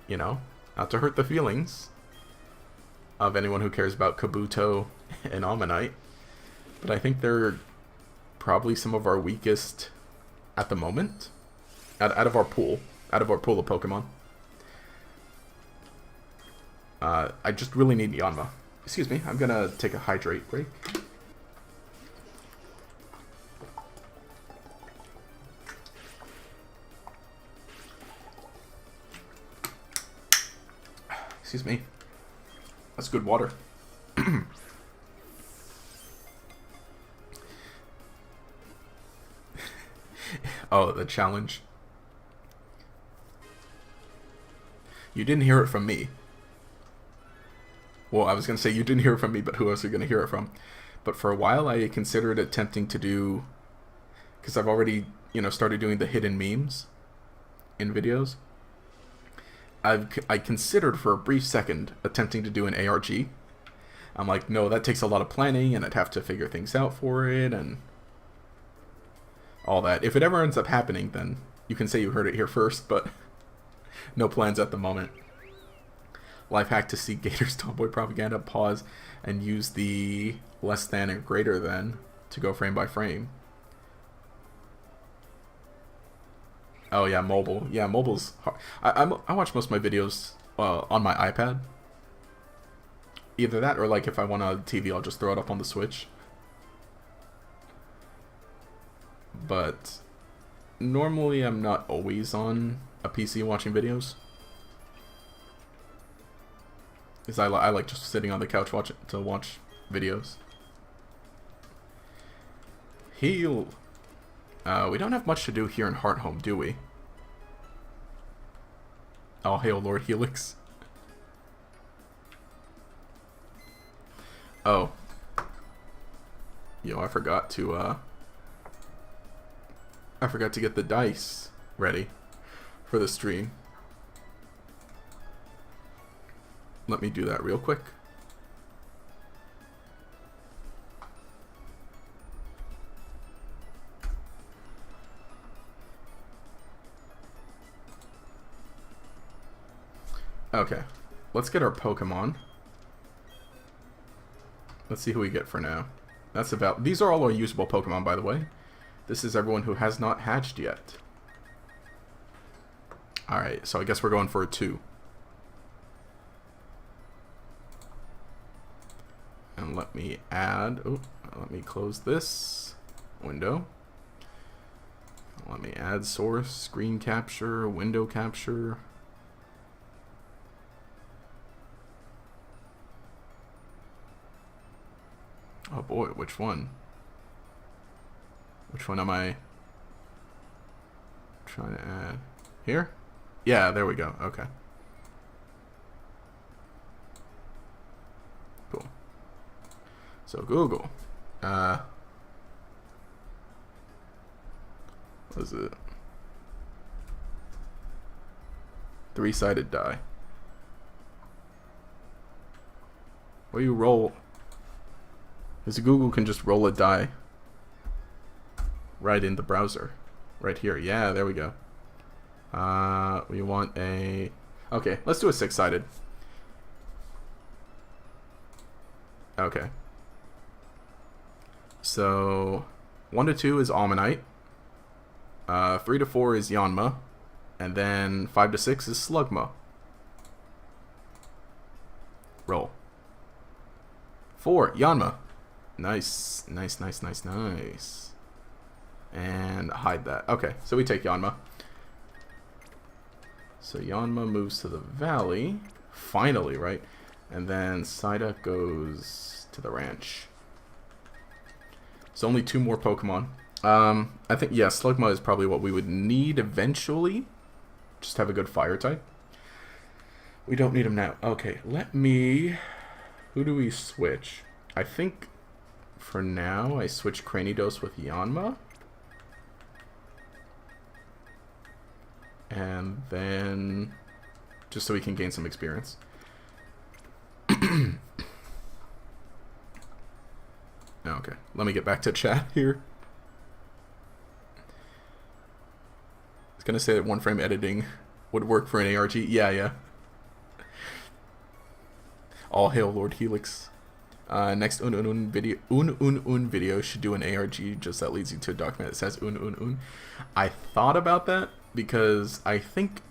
you know, not to hurt the feelings of anyone who cares about Kabuto and Ammonite, but I think they're probably some of our weakest at the moment, out of our pool of Pokemon. I just really need Yanma. Excuse me, I'm gonna take a hydrate break. Excuse me. That's good water. Oh, the challenge. You didn't hear it from me. Well, I was going to say you didn't hear it from me, but who else are you going to hear it from? But for a while, I considered attempting to do... Because I've already, you know, started doing the hidden memes in videos. I considered for a brief second attempting to do an ARG. I'm like, no, that takes a lot of planning, and I'd have to figure things out for it, and all that. If it ever ends up happening, then you can say you heard it here first, but no plans at the moment. Life hack to see Gator's Tomboy propaganda, pause, and use the less than and greater than to go frame by frame. Oh yeah, mobile. Yeah, mobile's hard. I watch most of my videos on my iPad. Either that or like if I want a TV, I'll just throw it up on the Switch. But normally I'm not always on a PC watching videos. Because I like just sitting on the couch to watch videos. Heal. We don't have much to do here in Heart Home, do we? All hail Lord Helix. Oh. Yo, I forgot to get the dice ready for the stream. Let me do that real quick. Okay, let's get our Pokemon. Let's see who we get for now. That's about... These are all our usable Pokemon, by the way. This is everyone who has not hatched yet. Alright, so I guess we're going for a 2. And let me add... Oh, let me close this window. Let me add source, screen capture, window capture. Oh boy, which one? Which one am I trying to add? Here? Yeah, there we go. Okay. Cool. So Google. What is it? 3-sided die. Well, you roll... Because Google can just roll a die right in the browser. Right here. Yeah, there we go. We want a... Okay, let's do a 6-sided. Okay. So, 1 to 2 is Ammonite. 3 to 4 is Yanma. And then 5 to 6 is Slugma. Roll. 4, Yanma. Nice, nice, nice, nice, nice. And hide that. Okay, so we take Yanma. So Yanma moves to the valley. Finally, right? And then Psyduck goes to the ranch. So only 2 more Pokemon. I think, yeah, Slugma is probably what we would need eventually. Just have a good fire type. We don't need him now. Okay, let me... Who do we switch? I think... For now, I switch Cranidos with Yanma. And then just so we can gain some experience. Okay, let me get back to chat here. I was gonna say that one frame editing would work for an ARG. Yeah. All hail Lord Helix. Next un video should do an ARG, just that leads you to a document that says un. I thought about that because I think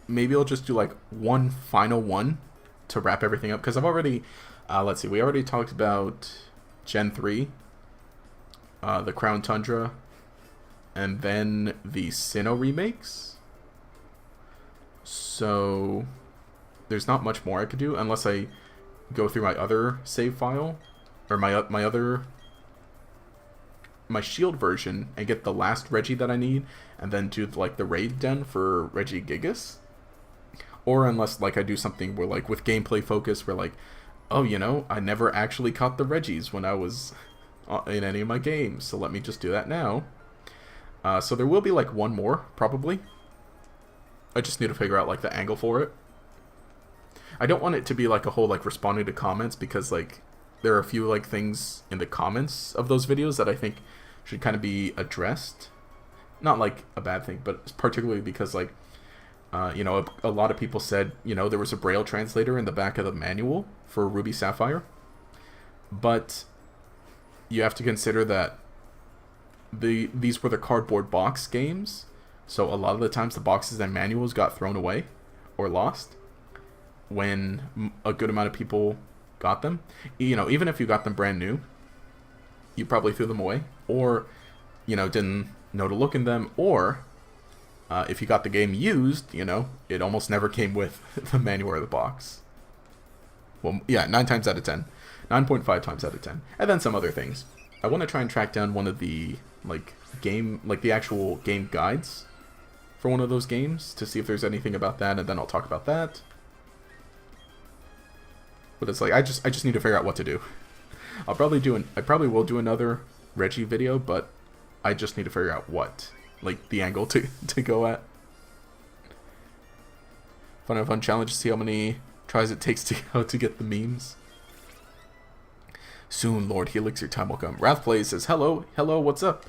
maybe I'll just do like one final one to wrap everything up, because I've already let's see, we already talked about Gen 3, the Crown Tundra, and then the Sinnoh remakes. So there's not much more I could do unless I go through my other save file, or my shield version, and get the last Reggie that I need, and then do like the raid den for Reggie Gigas. Or unless like I do something where like with gameplay focus, where like, oh, you know, I never actually caught the Reggies when I was in any of my games, so let me just do that now. So there will be like one more, probably. I just need to figure out like the angle for it. I don't want it to be like a whole like responding to comments, because like there are a few like things in the comments of those videos that I think should kind of be addressed. Not like a bad thing, but particularly because like you know, a lot of people said, you know, there was a Braille translator in the back of the manual for Ruby Sapphire, but you have to consider that these were the cardboard box games, so a lot of the times the boxes and manuals got thrown away or lost when a good amount of people got them. You know, even if you got them brand new, you probably threw them away, or, you know, didn't know to look in them, or if you got the game used, you know, it almost never came with the manual or the box. Well, yeah, 9 times out of 10. 9.5 times out of 10. And then some other things. I want to try and track down one of the, like, the actual game guides for one of those games to see if there's anything about that, and then I'll talk about that. But it's like, I just need to figure out what to do. I probably will do another Reggie video, but I just need to figure out what, like, the angle to go at. Fun challenge to see how many tries it takes to get the memes. Soon, Lord Helix, your time will come. Wrathplay says, hello, what's up?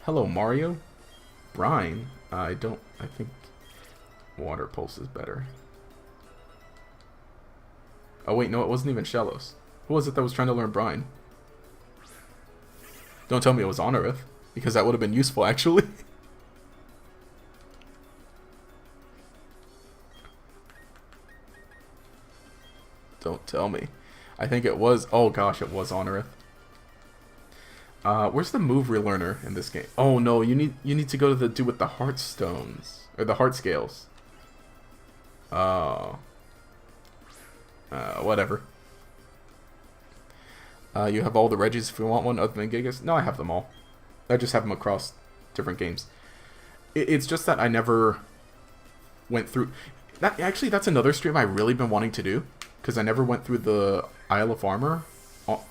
Hello, Mario. Brian, I think Water Pulse is better. Oh wait, no, it wasn't even Shellos. Who was it that was trying to learn Brine? Don't tell me it was Honorith, because that would have been useful, actually. Don't tell me. I think it was... Oh gosh, it was Honorith. Where's the move relearner in this game? Oh no, you need to go to the dude with the heart stones. Or the heart scales. Oh. Whatever. You have all the Reggies if you want one other than Gigas? No, I have them all. I just have them across different games. It's just that I never went through... Actually, that's another stream I've really been wanting to do. Because I never went through the Isle of Armor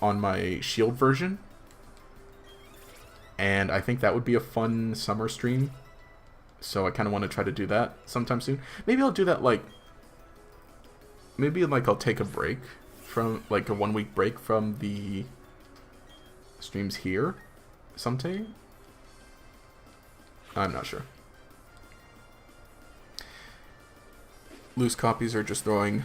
on my Shield version. And I think that would be a fun summer stream. So I kind of want to try to do that sometime soon. Maybe I'll do that like... Maybe like I'll take a break from... Like a 1 week break from the streams here sometime. I'm not sure. Loose copies are just throwing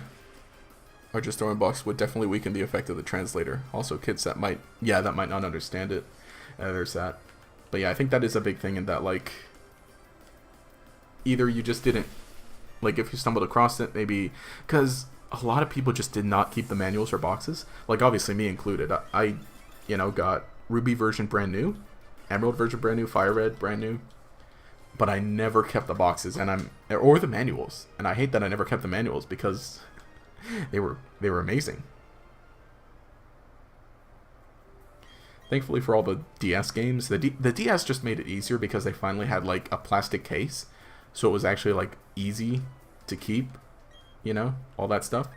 blocks would definitely weaken the effect of the translator. Also, kids that might not understand it. There's that. But yeah, I think that is a big thing in that, like, either you just didn't, like, if you stumbled across it, maybe, because a lot of people just did not keep the manuals for boxes. Like, obviously, me included. I you know, got Ruby version brand new, Emerald version brand new, Fire Red brand new, but I never kept the boxes, or the manuals. And I hate that I never kept the manuals, because they were amazing. Thankfully for all the DS games, the DS just made it easier because they finally had like a plastic case, so it was actually like easy to keep, you know, all that stuff.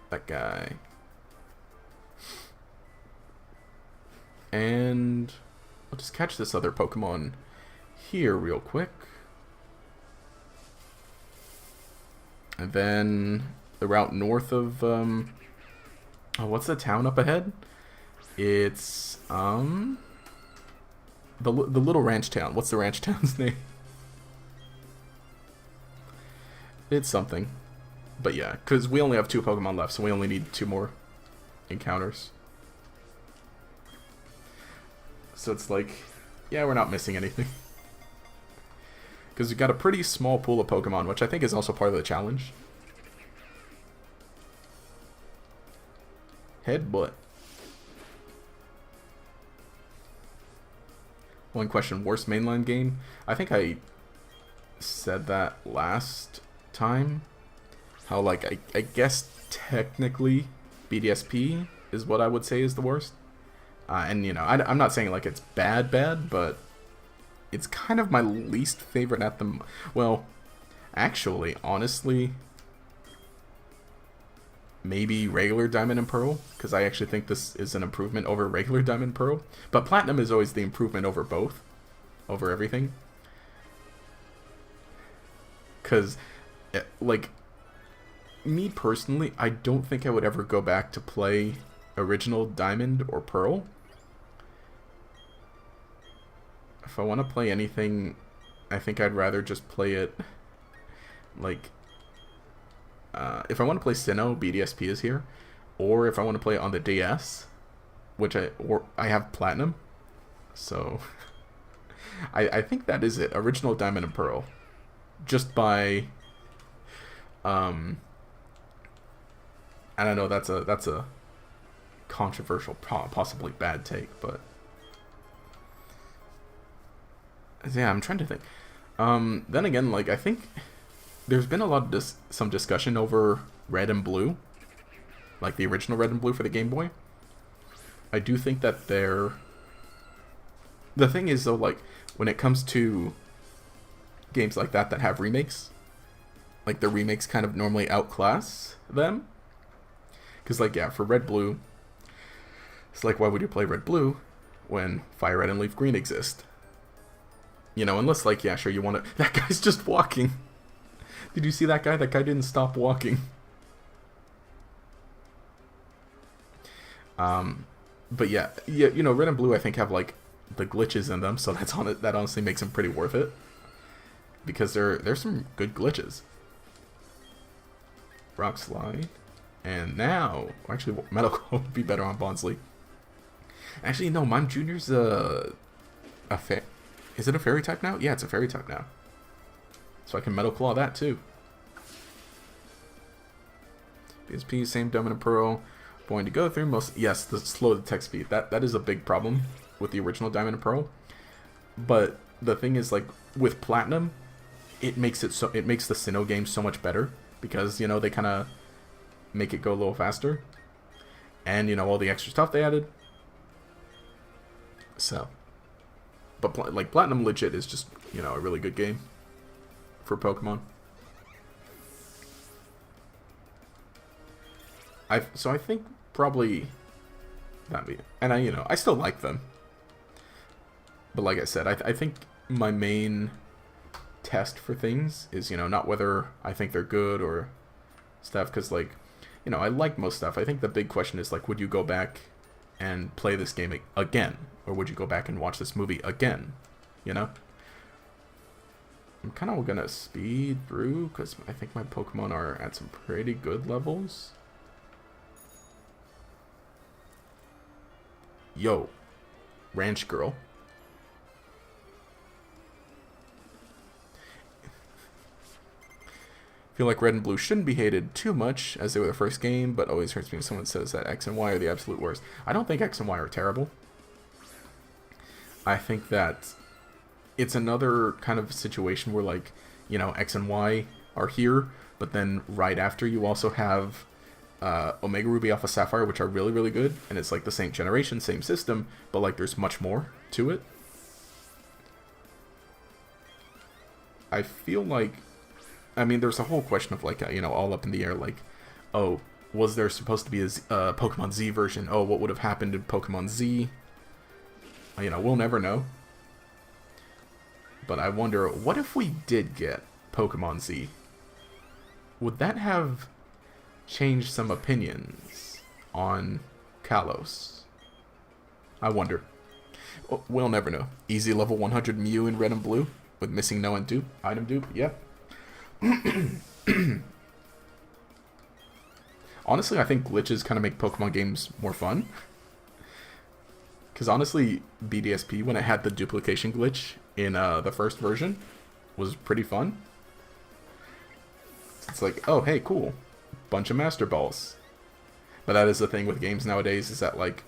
That guy. And I'll just catch this other Pokemon here real quick. And then the route north of, oh, what's the town up ahead? It's, the little ranch town. What's the ranch town's name? It's something. But yeah, because we only have 2 Pokemon left, so we only need 2 more encounters. So it's like, yeah, we're not missing anything. Because we've got a pretty small pool of Pokemon, which I think is also part of the challenge. Headbutt. One question, worst mainline game? I think I said that last time. How, like, I guess technically BDSP is what I would say is the worst. And, you know, I'm not saying, like, it's bad, but it's kind of my least favorite at the... Well, actually, honestly, maybe regular Diamond and Pearl, because I actually think this is an improvement over regular Diamond and Pearl. But Platinum is always the improvement over both, over everything. Because, like, me personally, I don't think I would ever go back to play original Diamond or Pearl. If I want to play anything, I think I'd rather just play it, like, if I want to play Sinnoh, BDSP is here, or if I want to play it on the DS, which I have Platinum, so I think that is it, original Diamond and Pearl, just by, I don't know, that's a controversial, possibly bad take, but yeah, I'm trying to think. Then again, like, I think there's been a lot of some discussion over Red and Blue, like the original Red and Blue for the Game Boy. I do think that the thing is, though, like, when it comes to games like that have remakes, like, the remakes kind of normally outclass them. Because, like, yeah, for Red Blue, it's like, why would you play Red Blue when Fire Red and Leaf Green exist? You know, unless, like, yeah, sure, you want to... That guy's just walking. Did you see that guy? That guy didn't stop walking. But yeah, you know, Red and Blue, I think, have, like, the glitches in them, so that's on it. That honestly makes them pretty worth it. Because there's some good glitches. Rock Slide. And now... Actually, Metal Claw would be better on Bonsly. Actually, no, Mime Jr.'s Is it a fairy type now? Yeah, it's a fairy type now. So I can Metal Claw that too. PSP, same Diamond and Pearl. Going to go through most... Yes, the slow detect speed. That is a big problem with the original Diamond and Pearl. But the thing is, like, with Platinum, it makes the Sinnoh game so much better. Because, you know, they kind of make it go a little faster. And, you know, all the extra stuff they added. So... But, like, Platinum legit is just, you know, a really good game for Pokemon. So I think probably that'd be... And I still like them. But like I said, I think my main test for things is, you know, not whether I think they're good or stuff. Because, like, you know, I like most stuff. I think the big question is, like, would you go back and play this game again? Or would you go back and watch this movie again? You know? I'm kind of going to speed through, because I think my Pokemon are at some pretty good levels. Yo. Ranch Girl. Feel like Red and Blue shouldn't be hated too much, as they were the first game, but always hurts me when someone says that X and Y are the absolute worst. I don't think X and Y are terrible. I think that it's another kind of situation where, like, you know, X and Y are here, but then right after you also have Omega Ruby Alpha Sapphire, which are really, really good, and it's like the same generation, same system, but, like, there's much more to it. I feel like, I mean, there's a whole question of, like, you know, all up in the air, like, oh, was there supposed to be a Pokemon Z version? Oh, what would have happened in Pokemon Z? You know, we'll never know. But I wonder, what if we did get Pokemon Z? Would that have changed some opinions on Kalos? I wonder. We'll never know. Easy level 100 Mew in red and blue with missing no dupe. Item dupe, yep. Honestly, I think glitches kind of make Pokemon games more fun. Because honestly, BDSP, when it had the duplication glitch in the first version, was pretty fun. It's like, oh, hey, cool. Bunch of Master Balls. But that is the thing with games nowadays, is that, like,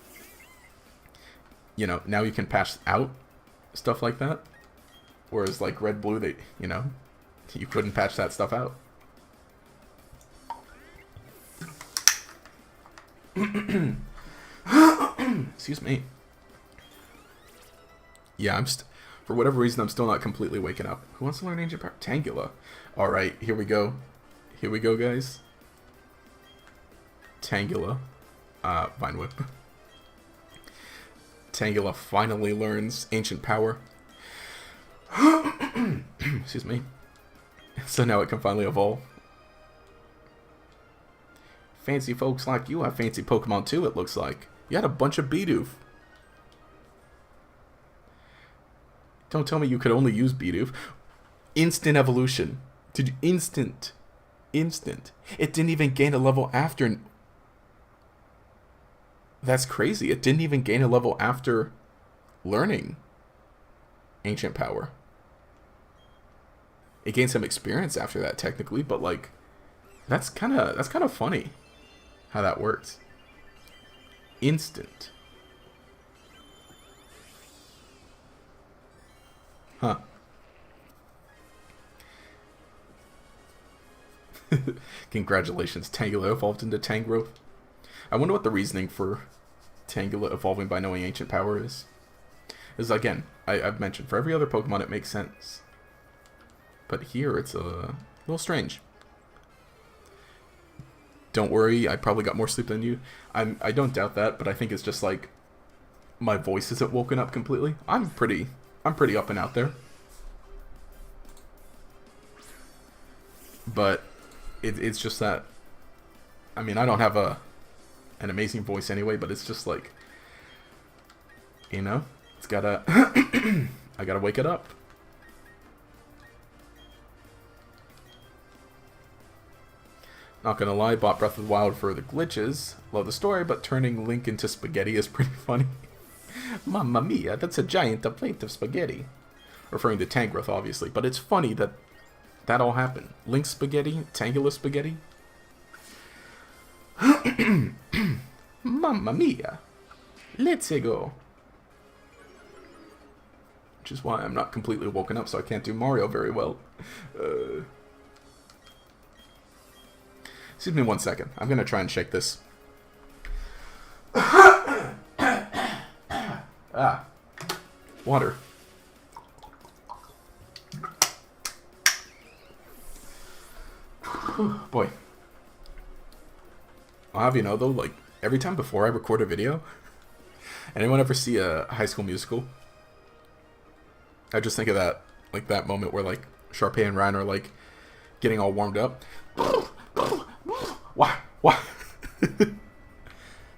you know, now you can patch out stuff like that. Whereas, like, red, blue, they, you know, you couldn't patch that stuff out. Excuse me. Yeah, for whatever reason, I'm still not completely waking up. Who wants to learn Ancient Power? Tangela. Alright, here we go. Here we go, guys. Tangela. Vine Whip. Tangela finally learns Ancient Power. Excuse me. So now it can finally evolve. Fancy folks like you have fancy Pokemon too, it looks like. You had a bunch of Bidoof. Don't tell me you could only use Bidoof. Instant evolution. Did you instant? It didn't even gain a level after. That's crazy. It didn't even gain a level after learning Ancient Power. It gained some experience after that, technically, but like, that's kind of funny how that works. Instant. Huh. Congratulations, Tangela evolved into Tangrowth. I wonder what the reasoning for Tangela evolving by knowing Ancient Power is. Is again, I've mentioned, for every other Pokemon it makes sense. But here it's a little strange. Don't worry, I probably got more sleep than you. I don't doubt that, but I think it's just like my voice isn't woken up completely. I'm pretty up and out there. But it's just that, I mean, I don't have an amazing voice anyway, but it's just like, you know, it's gotta I gotta wake it up. Not gonna lie, bought Breath of the Wild for the glitches. Love the story, but turning Link into spaghetti is pretty funny. Mamma mia, that's a giant plate of spaghetti. Referring to Tangrowth, obviously, but it's funny that that all happened. Link spaghetti, Tangela spaghetti. Mamma mia. Let's go. Which is why I'm not completely woken up, so I can't do Mario very well. Excuse me 1 second. I'm gonna try and shake this. Water. Boy. I'll have you know though, like, every time before I record a video, anyone ever see a High School Musical? I just think of that, like, that moment where, like, Sharpay and Ryan are, like, getting all warmed up. Why?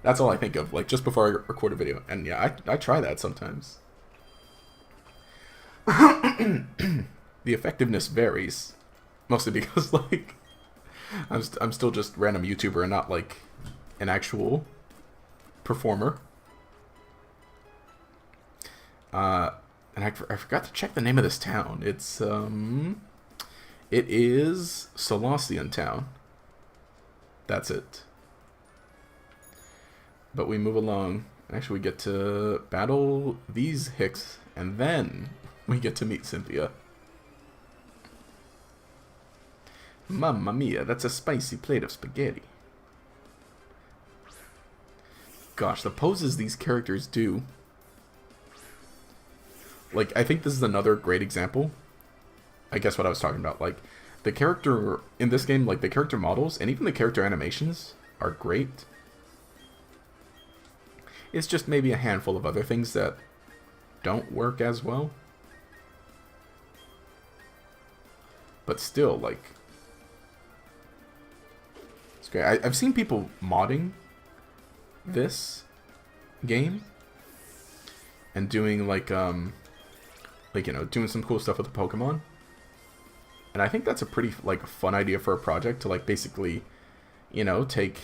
That's all I think of, like, just before I record a video. And yeah, I try that sometimes. The effectiveness varies. Mostly because, like, I'm still just random YouTuber and not, like, an actual performer. And I forgot to check the name of this town. It's, it is Solossian Town. That's it. But we move along. Actually, we get to battle these hicks, and then we get to meet Cynthia. Mamma mia, that's a spicy plate of spaghetti. Gosh, the poses these characters do. Like, I think this is another great example. I guess what I was talking about. Like, the character in this game, like, the character models and even the character animations are great. It's just maybe a handful of other things that don't work as well. But still, like, it's great. I've seen people modding this game and doing like you know, doing some cool stuff with the Pokemon. And I think that's a pretty like fun idea for a project to like basically, you know, take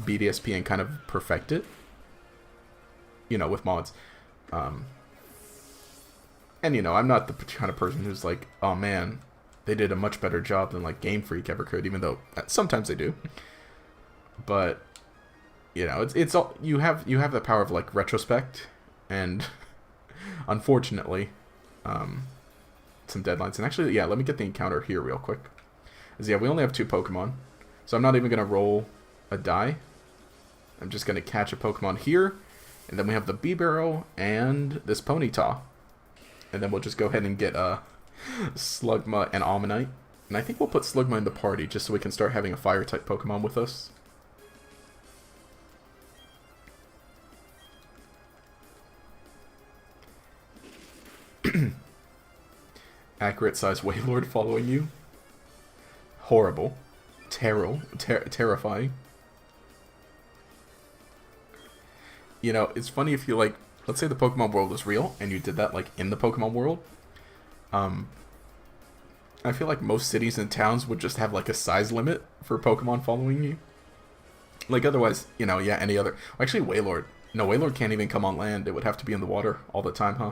BDSP and kind of perfect it, you know, with mods. And you know, I'm not the kind of person who's like, oh man, they did a much better job than like Game Freak ever could, even though sometimes they do. But you know, it's all you have the power of like retrospect, and unfortunately, some deadlines. And actually, yeah, let me get the encounter here real quick. As yeah, we only have 2 Pokemon, so I'm not even gonna roll a die. I'm just gonna catch a Pokemon here, and then we have the Bibarel and this Ponyta, and then we'll just go ahead and get Slugma and Ammonite. And I think we'll put Slugma in the party just so we can start having a fire type Pokemon with us. Accurate size Wailord following you. Horrible. Terrifying. You know, it's funny if you like, let's say the Pokemon world was real and you did that like in the Pokemon world. I feel like most cities and towns would just have like a size limit for Pokemon following you. Like otherwise, you know, yeah, any other. Actually, Wailord. No, Wailord can't even come on land. It would have to be in the water all the time, huh?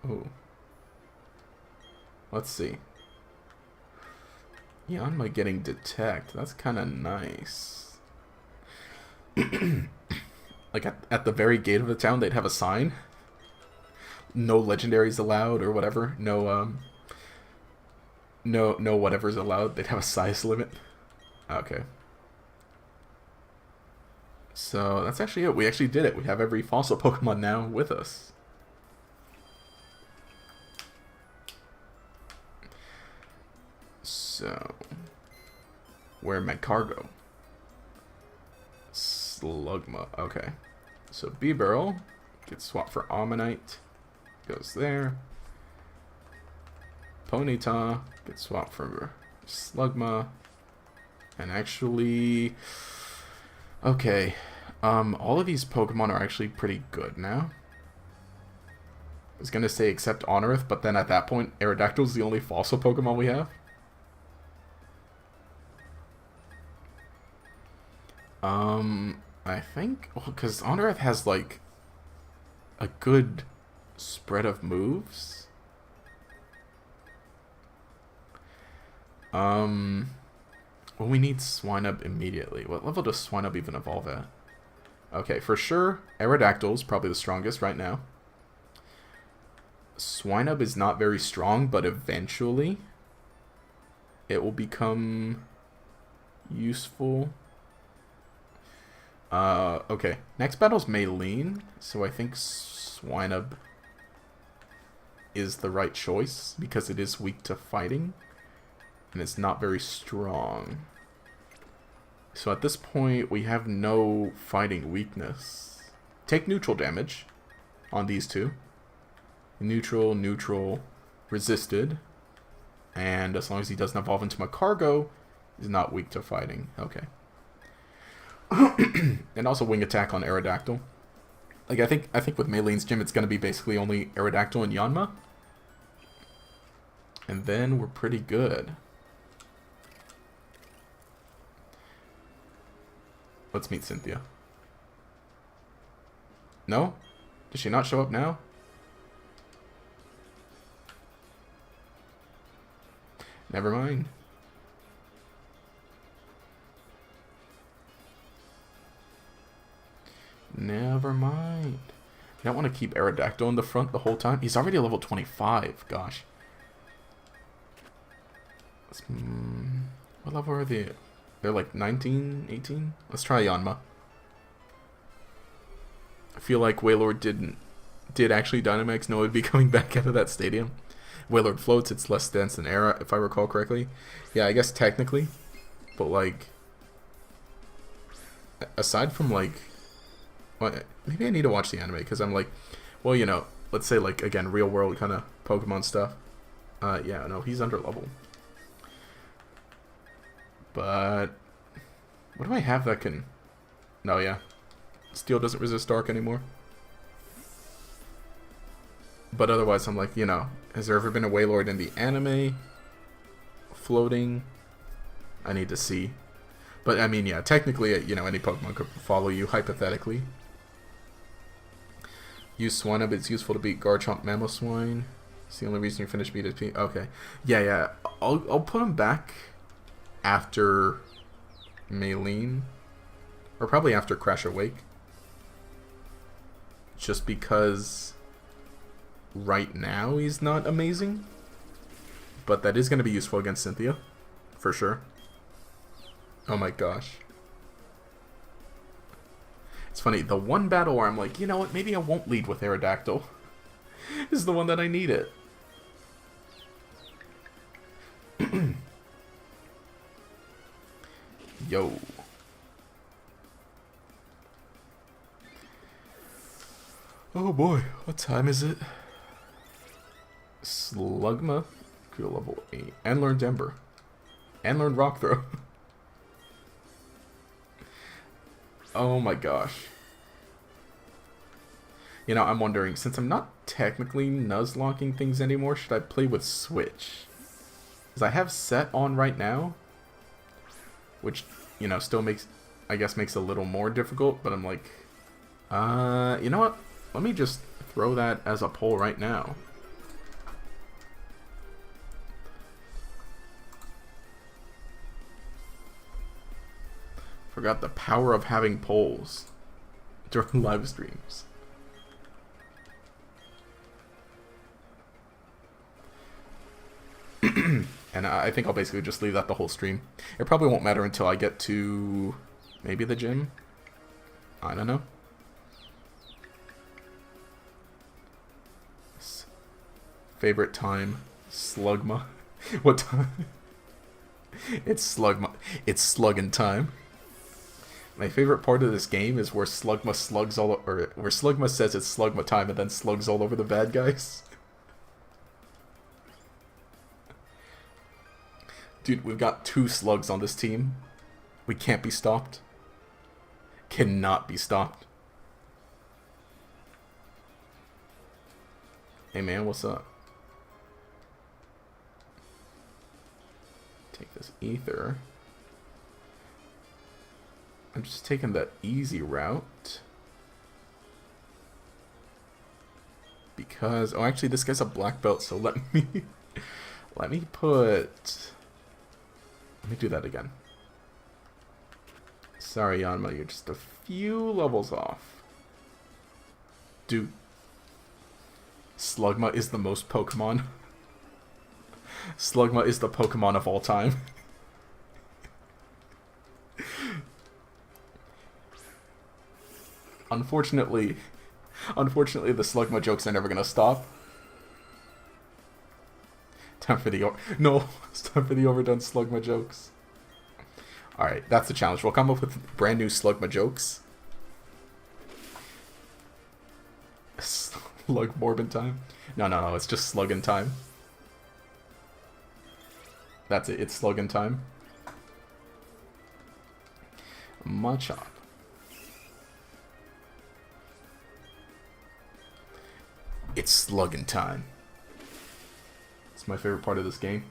Ooh. Let's see. Yanma getting detect. That's kind of nice. Like at the very gate of the town, they'd have a sign. No legendaries allowed or whatever. No whatever's allowed. They'd have a size limit. Okay. So that's actually it. We actually did it. We have every fossil Pokemon now with us. So, where my cargo? Slugma. Okay. So Bibarel gets swapped for Ammonite. Goes there. Ponyta gets swapped for Slugma. And actually, okay. All of these Pokemon are actually pretty good now. I was gonna say except Honorith, but then at that point, Aerodactyl's the only fossil Pokemon we have. I think, well, because Honorith has, like, a good spread of moves. Well, we need Swinub immediately. What level does Swinub even evolve at? Okay, for sure, Aerodactyl's probably the strongest right now. Swinub is not very strong, but eventually it will become useful. Okay. Next battle's Maylene, so I think Swinub is the right choice, because it is weak to fighting, and it's not very strong. So at this point, we have no fighting weakness. Take neutral damage on these two. Neutral, neutral, resisted. And as long as he doesn't evolve into Magcargo, he's not weak to fighting. Okay. And also wing attack on Aerodactyl. Like I think with Maylene's gym it's gonna be basically only Aerodactyl and Yanma. And then we're pretty good. Let's meet Cynthia. No? Does she not show up now? Never mind. Never mind. You don't want to keep Aerodactyl in the front the whole time. He's already level 25. Gosh. What level are they? They're like 19, 18? Let's try Yanma. I feel like Wailord did actually Dynamax know it'd be coming back out of that stadium. Wailord floats, it's less dense than Era, if I recall correctly. Yeah, I guess technically. But like, aside from like, well, maybe I need to watch the anime, because I'm like, Well, you know, let's say, like, again, real world kind of Pokemon stuff. Yeah, no, he's under level. But what do I have that can... No, yeah. Steel doesn't resist Dark anymore. But otherwise, I'm like, you know, has there ever been a Wailord in the anime? Floating? I need to see. But, I mean, yeah, technically, you know, any Pokemon could follow you, hypothetically. Use Swinub, it's useful to beat Garchomp Mamoswine. It's the only reason you finish beat is P. Okay. Yeah. I'll put him back after Maylene. Or probably after Crash Awake. Just because right now he's not amazing. But that is going to be useful against Cynthia. For sure. Oh my gosh. It's funny, the one battle where I'm like, you know what, maybe I won't lead with Aerodactyl. Is the one that I need it. Yo. Oh boy, what time is it? Slugma, Cool level 8. And learned Ember. And learned Rock Throw. Oh my gosh. You know, I'm wondering, since I'm not technically Nuzlocking things anymore, should I play with Switch? Because I have Set on right now. Which, you know, still makes, I guess, makes it a little more difficult. But I'm like, you know what? Let me just throw that as a poll right now. Forgot the power of having polls during live streams. And I think I'll basically just leave that the whole stream. It probably won't matter until I get to maybe the gym. I don't know. Favorite time, Slugma. What time? It's Slugma. It's Sluggin time. My favorite part of this game is where Slugma slugs all, or where Slugma says it's Slugma time and then slugs all over the bad guys. Dude, we've got 2 slugs on this team. We can't be stopped. Cannot be stopped. Hey man, what's up? Take this ether. I'm just taking the easy route. Because, oh actually this guy's a black belt, so let me do that again. Sorry Yanma, you're just a few levels off. Dude. Slugma is the most Pokemon. Slugma is the Pokemon of all time. Unfortunately, the Slugma jokes are never gonna stop. Time for the no, it's time for the overdone Slugma jokes. Alright, that's the challenge. We'll come up with brand new Slugma jokes. Slug Morbin time? No, it's just Sluggin time. That's it, it's Sluggin time. Machop. It's Sluggin time. It's my favorite part of this game.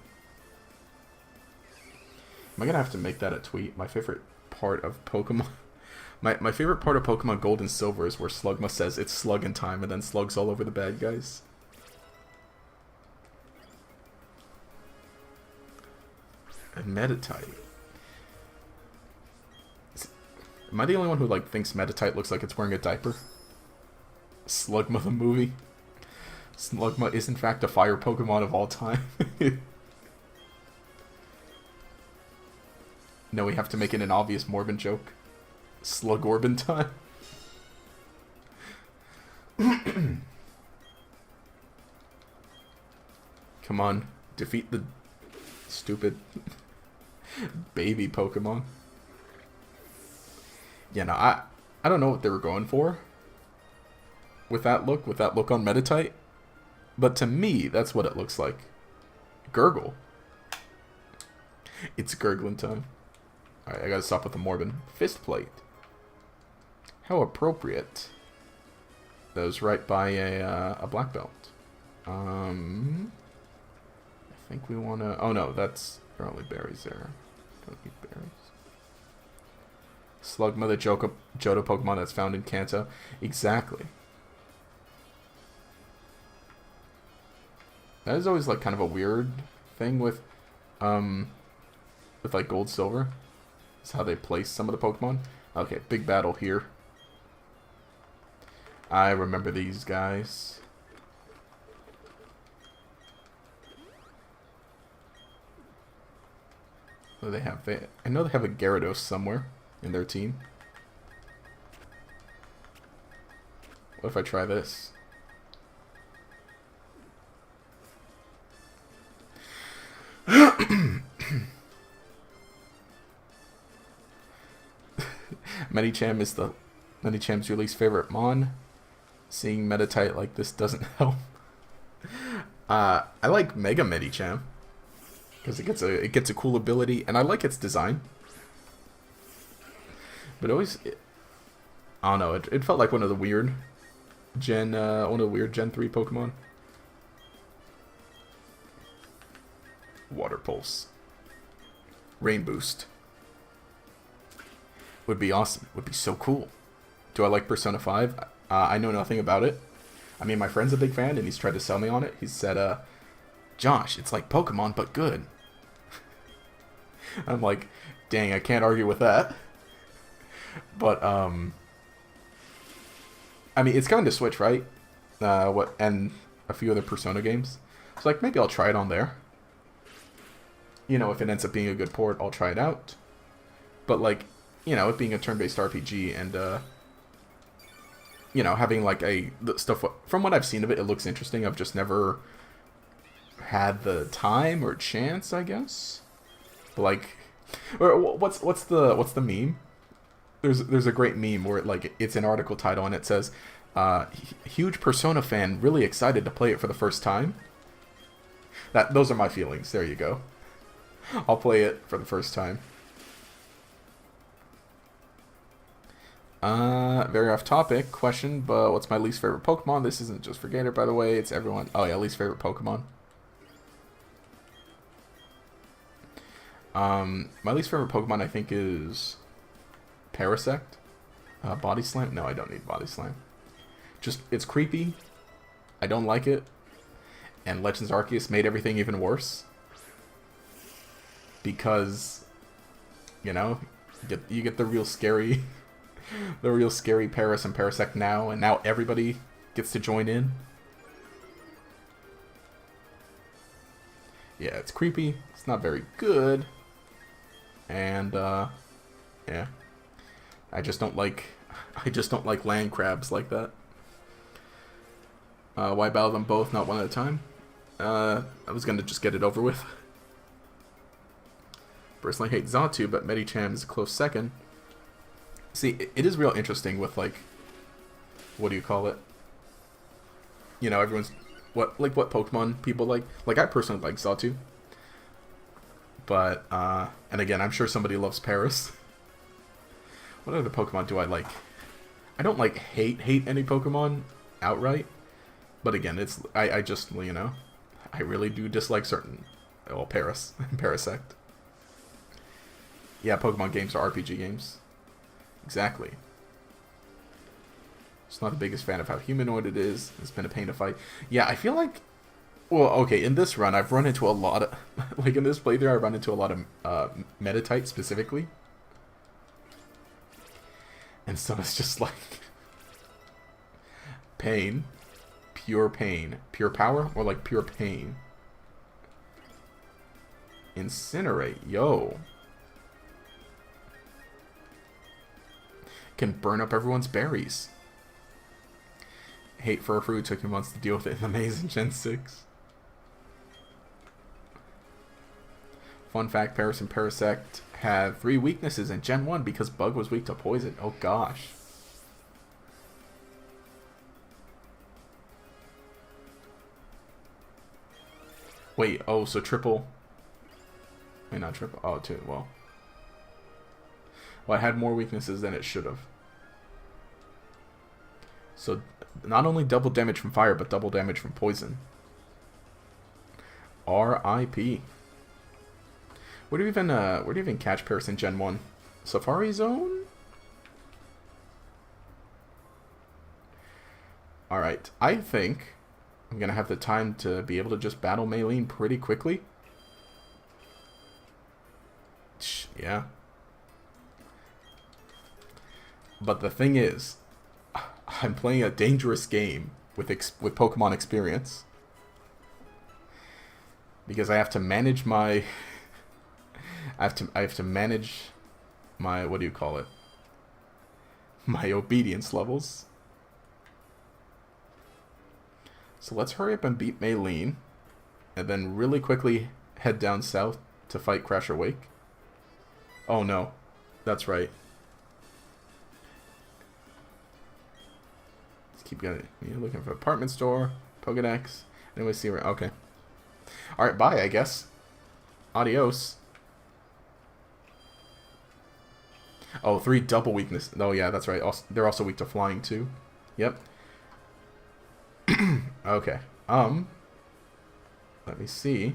Am I gonna have to make that a tweet? My favorite part of Pokemon... My favorite part of Pokemon Gold and Silver is where Slugma says it's Sluggin time and then slugs all over the bad guys. And Meditite. Am I the only one who like thinks Meditite looks like it's wearing a diaper? Slugma the movie. Slugma is in fact a fire Pokemon of all time. No, we have to make it an obvious Morbin joke. Slugorbin time. Come on, defeat the stupid baby Pokemon. Yeah, no, I don't know what they were going for. with that look on Meditite. But to me, that's what it looks like. Gurgle. It's gurgling time. Alright, I gotta stop with the Morbin. Fist plate. How appropriate. That was right by a black belt. I think we wanna... Oh no, that's... There are only berries there. Don't need berries. Slugma, the Johto Pokemon that's found in Kanto. Exactly. That is always like kind of a weird thing with like Gold Silver. Is how they place some of the Pokemon. Okay, big battle here. I remember these guys. What do they have? I know they have a Gyarados somewhere in their team. What if I try this? Medicham's your least favorite Mon. Seeing Meditite like this doesn't help. I like Mega Medicham because it gets a cool ability, and I like its design. But I don't know. It felt like one of the weird Gen 3 Pokemon. Water Pulse. Rain Boost. Would be awesome. Would be so cool. Do I like Persona 5? I know nothing about it. I mean, my friend's a big fan, and he's tried to sell me on it. He said, Josh, it's like Pokemon, but good. I'm like, dang, I can't argue with that. But, I mean, it's coming to Switch, right? And a few other Persona games. So, like, maybe I'll try it on there. You know, if it ends up being a good port, I'll try it out. But, like, you know, it being a turn-based RPG and, you know, having, like, stuff... From what I've seen of it, it looks interesting. I've just never had the time or chance, I guess. But, like... What's the meme? There's a great meme where, it's an article title and it says, huge Persona fan, really excited to play it for the first time. Those are my feelings. There you go. I'll play it for the first time. Very off topic question, but what's my least favorite Pokemon? This isn't just for Gator, by the way. It's everyone. Oh yeah, least favorite Pokemon. My least favorite Pokemon, I think, is Parasect. Body Slam? No, I don't need Body Slam. Just, it's creepy. I don't like it. And Legends Arceus made everything even worse. Because, you know, you get the real scary... the real scary Paras and Parasect now, and now everybody gets to join in. Yeah, it's creepy. It's not very good. And, yeah. I just don't like land crabs like that. Why battle them both, not one at a time? I was gonna just get it over with. Personally hate Xatu, but Medicham is a close second. See, it is real interesting with, like, what do you call it? You know, everyone's, what Pokemon people like. Like, I personally like Xatu. But, and again, I'm sure somebody loves Paras. What other Pokemon do I like? I don't, like, hate any Pokemon outright. But again, I just, you know, I really do dislike certain, well, Paras and Parasect. Yeah, Pokemon games are RPG games. Exactly. Just not the biggest fan of how humanoid it is. It's been a pain to fight. Yeah, I feel like... Well, okay, in this run, I've run into a lot of... like, in this playthrough, I've run into a lot of Meditite, specifically. And so it's just like... pain. Pure pain. Pure power? Or, like, pure pain? Incinerate. Yo. Can burn up everyone's berries. Hate Furfrou, took me months to deal with it in the maze in Gen 6. Fun fact, Paras and Parasect have 3 weaknesses in Gen 1 because Bug was weak to poison. Oh gosh. Wait, oh, so triple... Wait, not triple. Oh, two. Well, it had more weaknesses than it should have. So, not only double damage from fire, but double damage from poison. R.I.P. Where do you even catch Paris in Gen 1? Safari Zone? Alright, I think I'm going to have the time to be able to just battle Maylene pretty quickly. Yeah. But the thing is, I'm playing a dangerous game with Pokemon experience. Because I have to manage my... I have to manage my... What do you call it? My obedience levels. So let's hurry up and beat Maylene. And then really quickly head down south to fight Crasher Wake. Oh no. That's right. Let's keep going. You're looking for apartment store, Pokedex. Anyway, see where... Okay. Alright, bye, I guess. Adios. Oh, 3 double weakness. Oh, yeah, that's right. Also, they're also weak to flying, too. Yep. Okay. Let me see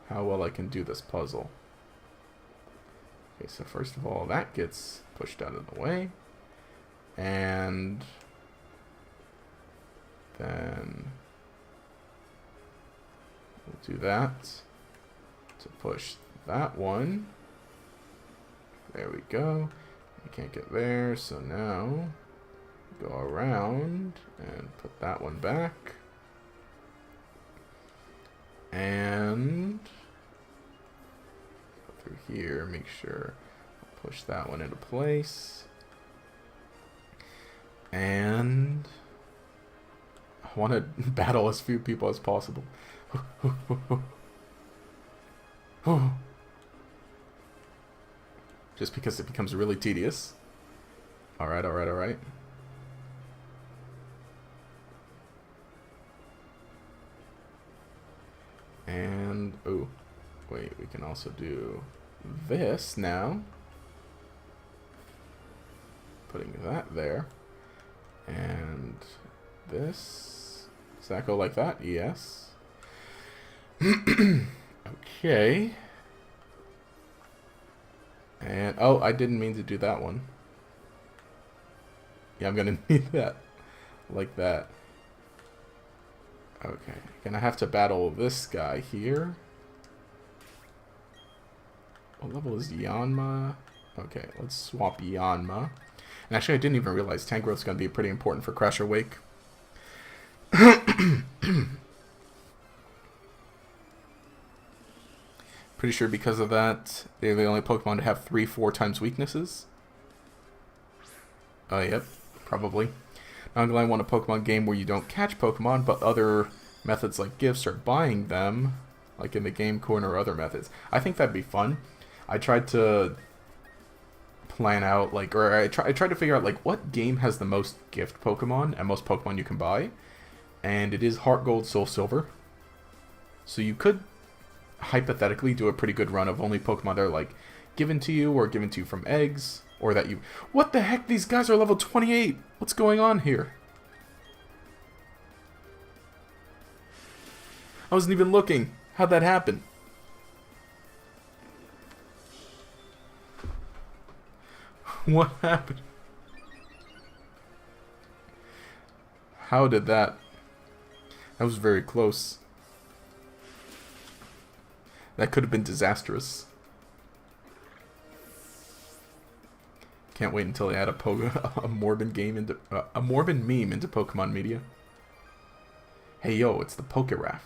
how well I can do this puzzle. Okay, so first of all, that gets pushed out of the way. And then we'll do that to push that one. There we go. You can't get there, so now go around and put that one back. And go through here, make sure push that one into place. And I want to battle as few people as possible. Just because it becomes really tedious. Alright, alright, alright. And, oh, wait, we can also do this now. Putting that there. And this. Does that go like that? Yes. Okay. And, oh, I didn't mean to do that one. Yeah, I'm gonna need that. Like that. Okay. Gonna have to battle this guy here. What level is Yanma? Okay, let's swap Yanma. And actually, I didn't even realize tank growth is gonna be pretty important for Crasher Wake. Pretty sure because of that, they're the only Pokemon to have 3-4 times weaknesses. Oh, yep, probably. Not gonna want a Pokemon game where you don't catch Pokemon, but other methods like gifts or buying them, like in the game corner or other methods. I think that'd be fun. I tried to plan out, like, or I tried to figure out, like, what game has the most gift Pokemon and most Pokemon you can buy. And it is Heart Gold, Soul Silver. So you could hypothetically do a pretty good run of only Pokemon that are, like, given to you or given to you from eggs, or that you... What the heck? These guys are level 28! What's going on here? I wasn't even looking. How'd that happen? What happened? How did that... That was very close. That could have been disastrous. Can't wait until they add a Morbin game into a Morbin meme into Pokemon media. Hey yo, it's the Pokeraff.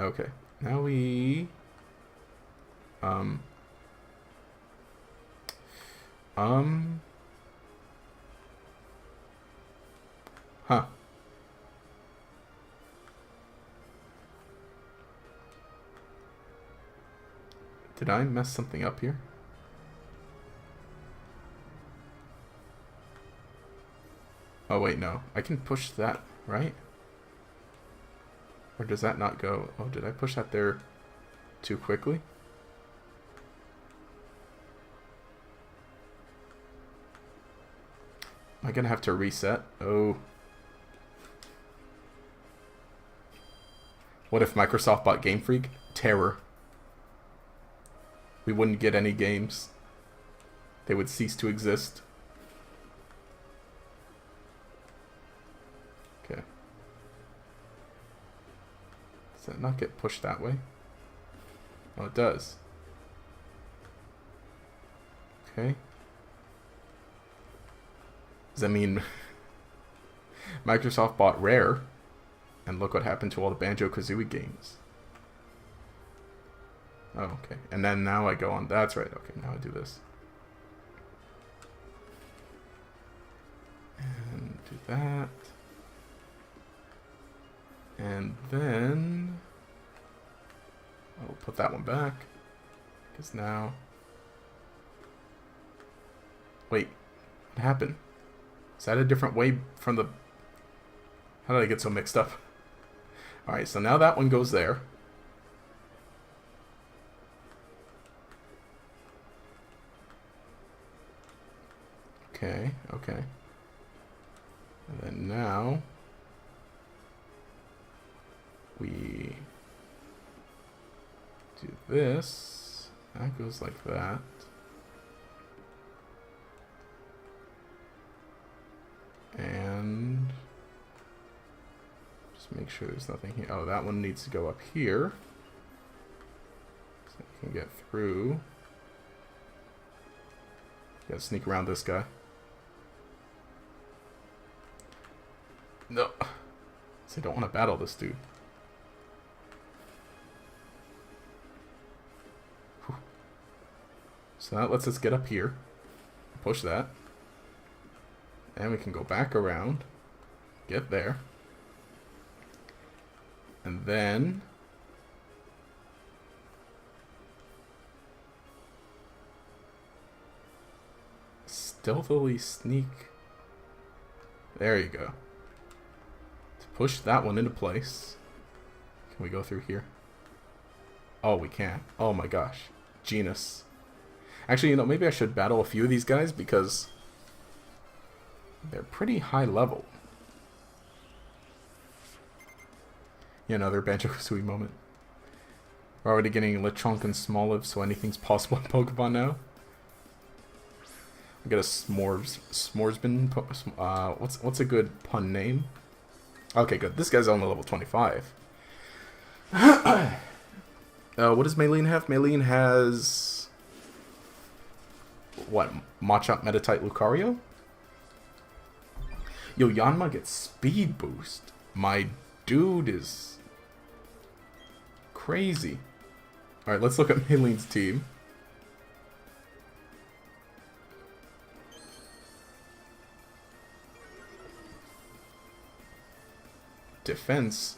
Okay, now we huh. Did I mess something up here? Oh wait, no. I can push that. right? Or does that not go? Oh, did I push that there too quickly? Am I gonna have to reset? Oh. What if Microsoft bought Game Freak? Terror. We wouldn't get any games. They would cease to exist. Okay. Does that not get pushed that way? Oh, it does. Okay. Does that mean Microsoft bought Rare? And look what happened to all the Banjo-Kazooie games. Oh, okay. And then now I go on. That's right. Okay, now I do this. And do that. And then I'll put that one back. Because now... Wait. What happened? Is that a different way from the... How did I get so mixed up? Alright, so now that one goes there. Okay, okay. And then now... we do this. That goes like that. And... make sure there's nothing here. Oh, that one needs to go up here. So I can get through. Gotta sneak around this guy. No. So I don't want to battle this dude. Whew. So that lets us get up here. Push that. And we can go back around. Get there. And then stealthily sneak. There you go. To push that one into place. Can we go through here? Oh, we can. Oh my gosh. Genus. Actually, you know, maybe I should battle a few of these guys because they're pretty high level. Another Banjo-Kazooie moment. We're already getting Lechonk and Smoliv, so anything's possible in Pokemon now. We got a Smorsbin. What's a good pun name? Okay, good. This guy's only level 25. What does Maylene have? Maylene has... what? Machop, Meditite, Lucario? Yo, Yanma gets speed boost. My dude is... crazy. Alright, let's look at Maylene's team. Defense?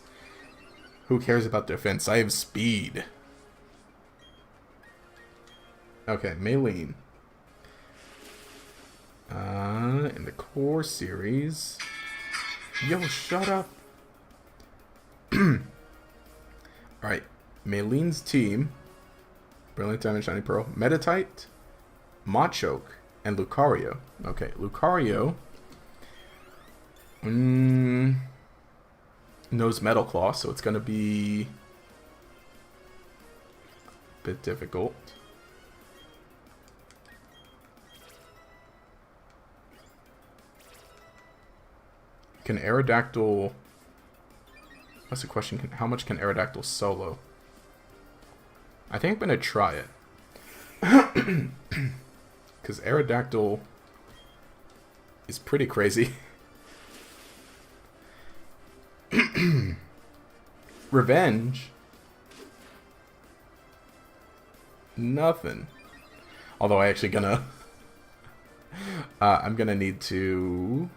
Who cares about defense? I have speed. Okay, Maylene. In the core series... Yo, shut up! Alright. Maylene's team, Brilliant Diamond, Shiny Pearl, Meditite, Machoke, and Lucario. Okay, Lucario knows Metal Claw, so it's going to be a bit difficult. Can Aerodactyl... That's the question. How much can Aerodactyl solo? I think I'm going to try it. Because Aerodactyl is pretty crazy. Revenge? Nothing. Although I actually gonna... I'm gonna need to...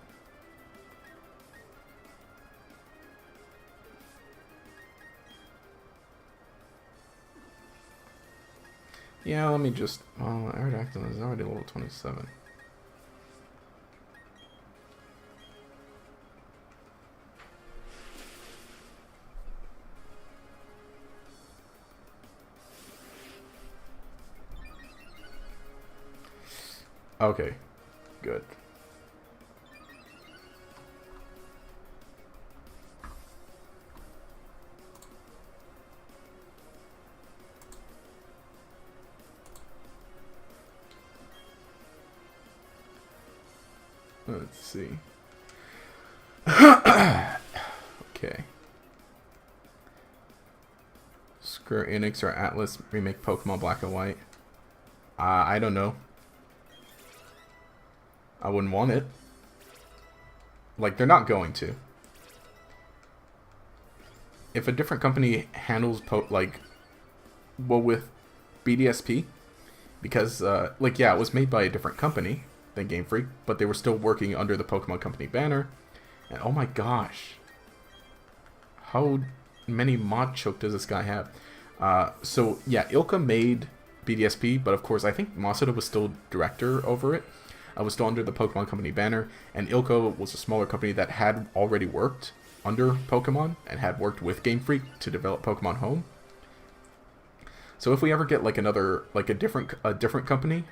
Yeah, let me just... Oh, Aerodactyl is already level 27. Okay, good. Let's see. Okay. Square Enix or Atlas remake Pokemon Black and White. I don't know. I wouldn't want it. Like, they're not going to. If a different company handles well, with BDSP, because like, yeah, it was made by a different company than Game Freak, but they were still working under the Pokemon Company banner. And oh my gosh, how many mod choke does this guy have? So yeah, Ilka made BDSP, but of course I think Masuda was still director over it. I was still under the Pokemon Company banner, and Ilka was a smaller company that had already worked under Pokemon and had worked with Game Freak to develop Pokemon Home. So if we ever get like a different company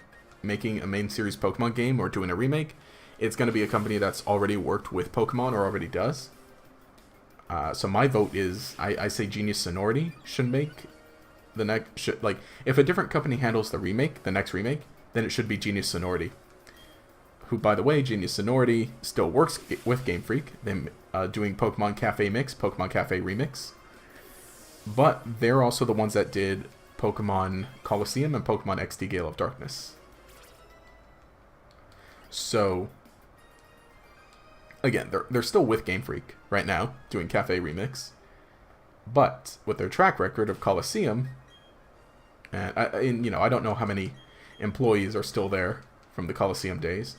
making a main series Pokemon game or doing a remake, it's going to be a company that's already worked with Pokemon or already does. So my vote is I say Genius Sonority should make the next like if a different company handles the next remake, then it should be Genius Sonority. Who, by the way, Genius Sonority still works with Game Freak. Them doing Pokemon Cafe Mix, Pokemon Cafe Remix. But they're also the ones that did Pokemon Coliseum and Pokemon XD Gale of Darkness. So, again, they're still with Game Freak right now, doing Cafe Remix. But with their track record of Coliseum, and I don't know how many employees are still there from the Coliseum days,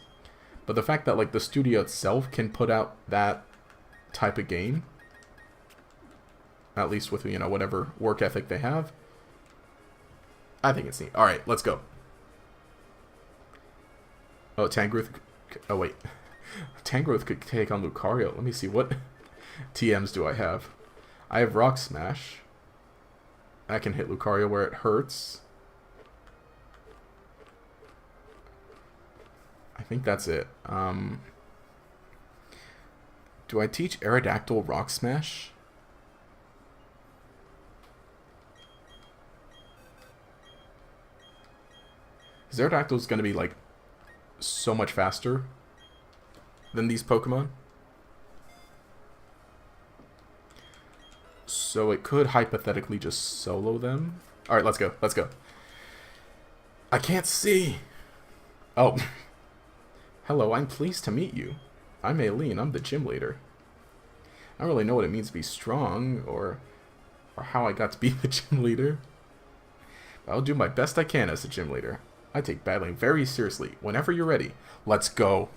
but the fact that like the studio itself can put out that type of game, at least with whatever work ethic they have, I think it's neat. All right, let's go. Oh, Tangrowth. Oh wait, Tangrowth could take on Lucario. Let me see, what TMs do I have? I have Rock Smash. I can hit Lucario where it hurts. I think that's it. Do I teach Aerodactyl Rock Smash? Aerodactyl is going to be like so much faster than these Pokemon. So it could hypothetically just solo them. Alright, let's go. Let's go. I can't see. Oh. Hello, I'm pleased to meet you. I'm Maylene. I'm the gym leader. I don't really know what it means to be strong or how I got to be the gym leader. But I'll do my best I can as a gym leader. I take battling very seriously. Whenever you're ready, let's go.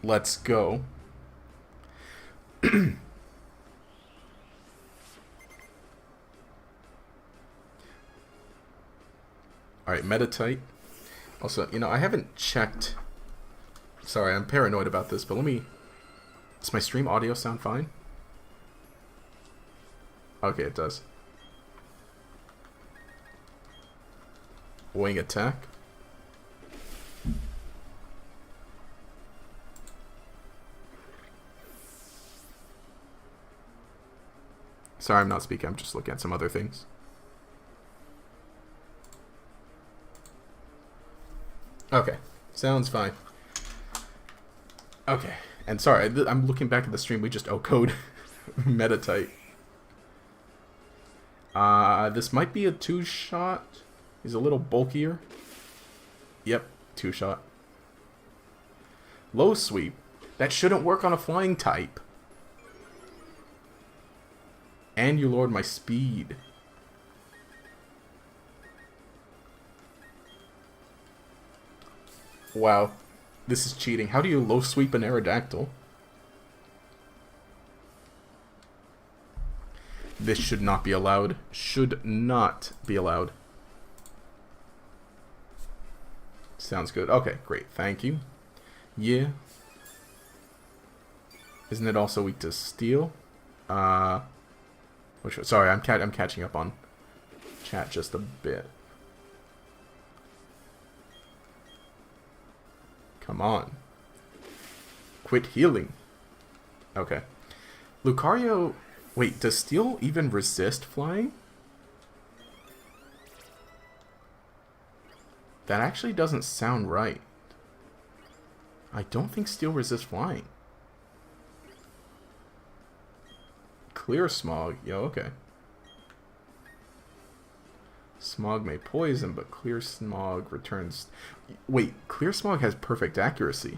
Let's go. Alright, Meditite. Also, I haven't checked. Sorry, I'm paranoid about this, but let me... Does my stream audio sound fine? Okay, it does. Wing attack. Sorry, I'm not speaking. I'm just looking at some other things. Okay, sounds fine. Okay, and sorry, I'm looking back at the stream. We just O-code Meditite. This might be a 2-shot. He's a little bulkier. Yep, 2-shot. Low sweep. That shouldn't work on a flying type. And you lowered my speed. Wow. This is cheating. How do you low sweep an Aerodactyl? This should not be allowed. Should not be allowed. Sounds good. Okay, great. Thank you. Yeah. Isn't it also weak to steel? Sorry, I'm catching up on chat just a bit. Come on. Quit healing. Okay. Lucario... Wait, does steel even resist flying? That actually doesn't sound right. I don't think steel resists flying. Clear smog. Yo, okay. Smog may poison, but clear smog returns... Wait, clear smog has perfect accuracy.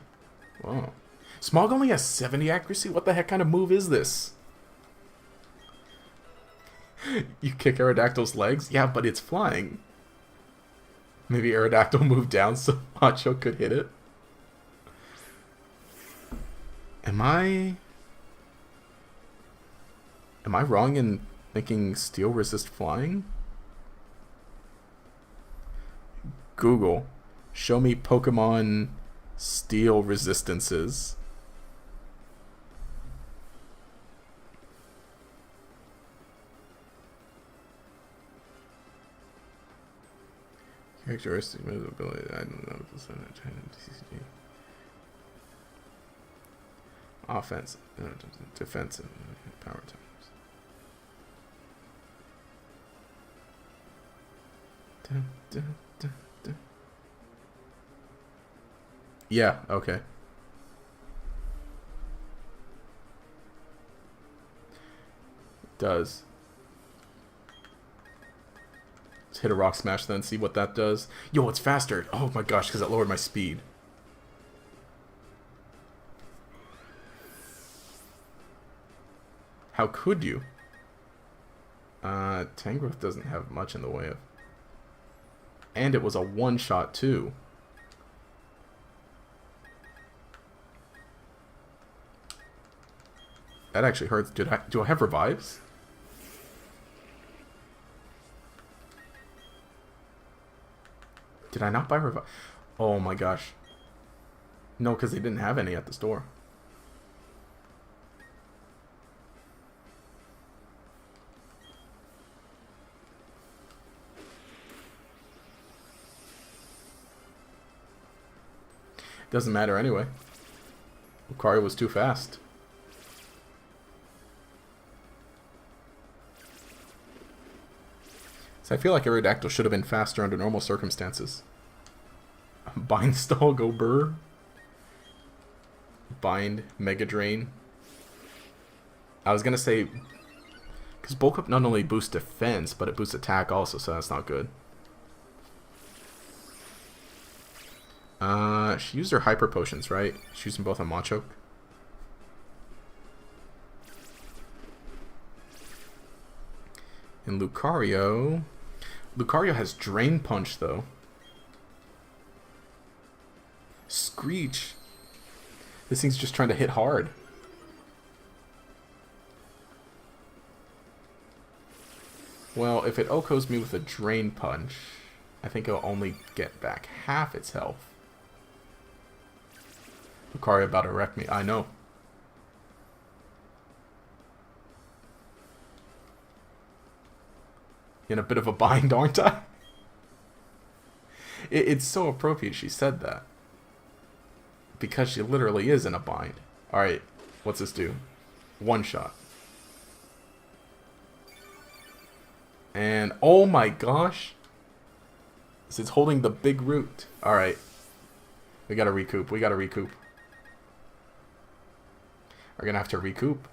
Whoa. Smog only has 70 accuracy? What the heck kind of move is this? You kick Aerodactyl's legs? Yeah, but it's flying. Maybe Aerodactyl moved down so Macho could hit it? Am I wrong in thinking steel resist flying? Google, show me Pokemon steel resistances. Characteristic ability, I don't know the percentage. Offensive, defensive, power types. Dun, dun, dun, dun. Yeah, okay. It does. Let's hit a rock smash then, see what that does. Yo, it's faster. Oh my gosh, because it lowered my speed. How could you? Tangrowth doesn't have much in the way of... And it was a one-shot too. That actually hurts. Do I have revives? Did I not buy revive? Oh my gosh. No, because they didn't have any at the store. Doesn't matter anyway. Lucario was too fast. So I feel like Aerodactyl should have been faster under normal circumstances. Bind Stall, go burr. Bind, Mega Drain. I was gonna say, because Bulk Up not only boosts defense, but it boosts attack also, so that's not good. She used her Hyper Potions, right? She used them both on Machoke. And Lucario... Lucario has Drain Punch, though. Screech. This thing's just trying to hit hard. Well, if it OHKOs me with a Drain Punch, I think it'll only get back half its health. Lucario about to wreck me. I know. In a bit of a bind, aren't I? It's so appropriate she said that. Because she literally is in a bind. Alright, what's this do? One shot. And, oh my gosh. It's holding the big root. Alright. We gotta recoup. We gotta recoup. We're gonna have to recoup.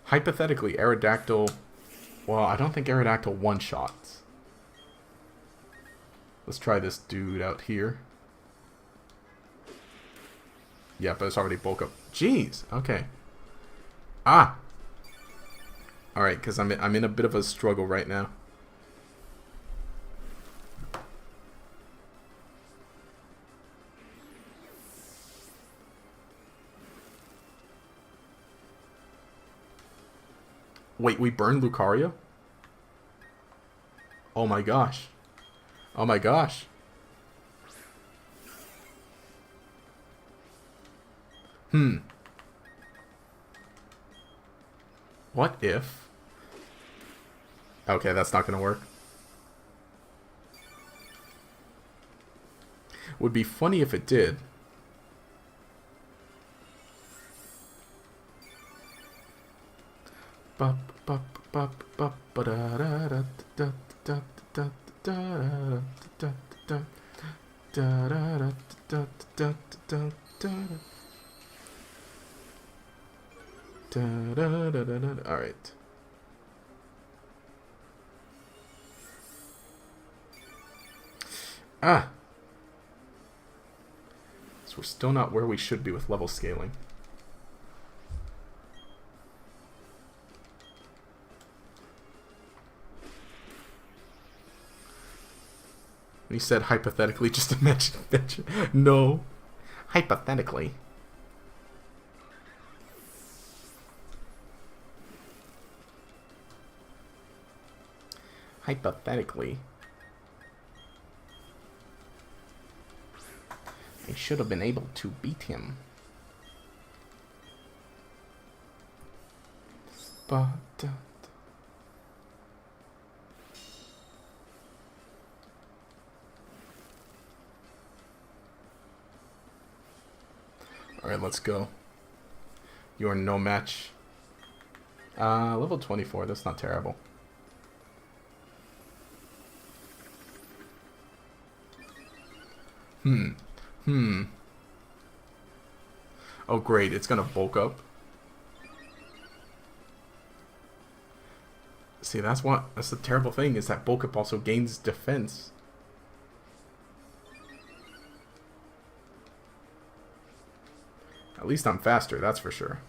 Hypothetically, Aerodactyl... Well, I don't think Aerodactyl one-shots. Let's try this dude out here. Yeah, but it's already bulk up. Jeez, okay. Ah! Alright, because I'm in a bit of a struggle right now. Wait, we burned Lucario? Oh my gosh. Oh my gosh. What if... Okay, that's not gonna work. Would be funny if it did. Alright. Ah! So we're still not where we should be with level scaling. When he said hypothetically, just imagine. No. Hypothetically. Hypothetically. I should have been able to beat him. But... Alright, let's go. You are no match. Level 24, that's not terrible. Oh great, it's gonna bulk up. See, that's the terrible thing, is that bulk up also gains defense. At least I'm faster, that's for sure.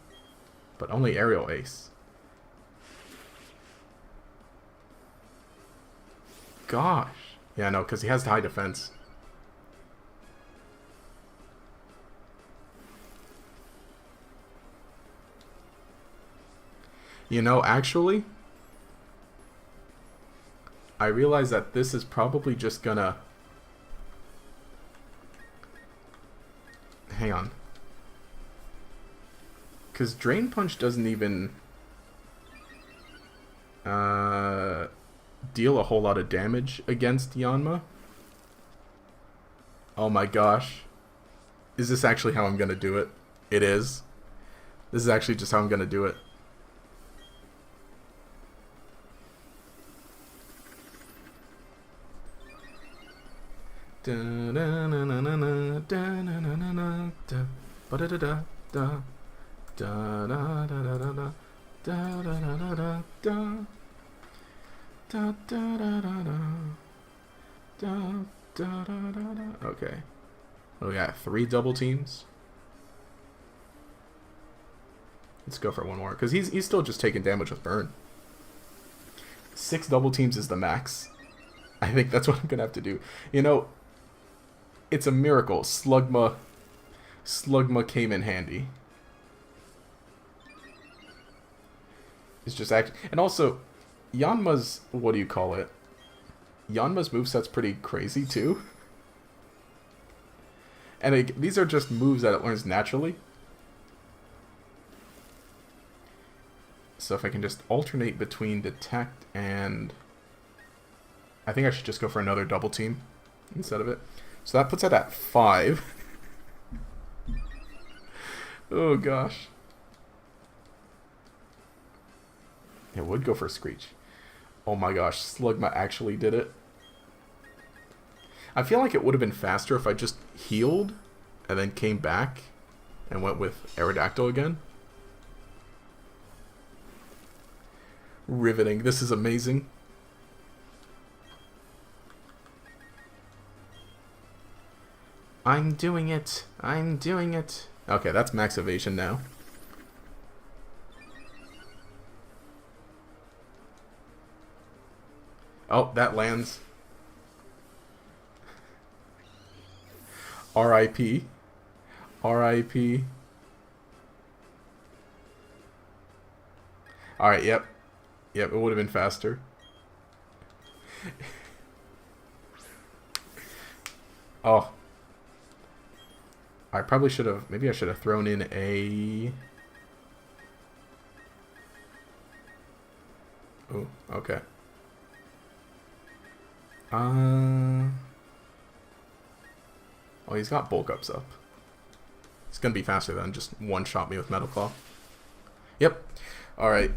But only aerial ace. Gosh. Yeah, no, because he has high defense. You know, actually, I realize that this is probably just gonna... Hang on. Because Drain Punch doesn't even deal a whole lot of damage against Yanma. Oh my gosh. Is this actually how I'm gonna do it? It is. This is actually just how I'm gonna do it. Okay. We got 3 double teams. Let's go for one more, because he's still just taking damage with burn. 6 double teams is the max. I think that's what I'm gonna have to do. You know, it's a miracle. Slugma came in handy. It's just act, and also, Yanma's, what do you call it? Yanma's moveset's pretty crazy too. And these are just moves that it learns naturally. So if I can just alternate between Detect and... I think I should just go for another double team instead of it. So that puts it at 5. Oh gosh. It would go for a Screech. Oh my gosh, Slugma actually did it. I feel like it would have been faster if I just healed and then came back and went with Aerodactyl again. Riveting. This is amazing. I'm doing it. I'm doing it. Okay, that's max evasion now. Oh, that lands. R.I.P. R.I.P. Alright, yep. Yep, it would have been faster. Oh. I probably should have... Maybe I should have thrown in a... Oh, okay. Oh, he's got bulk ups up. It's gonna be faster than just one-shot me with Metal Claw. Yep. Alright.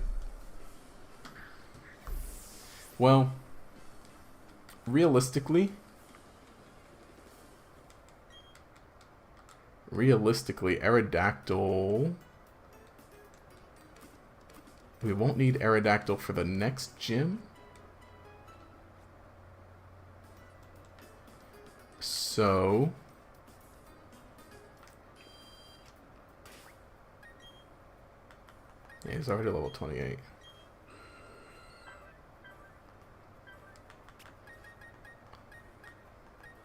Well, realistically, Aerodactyl... We won't need Aerodactyl for the next gym. So... Yeah, he's already level 28.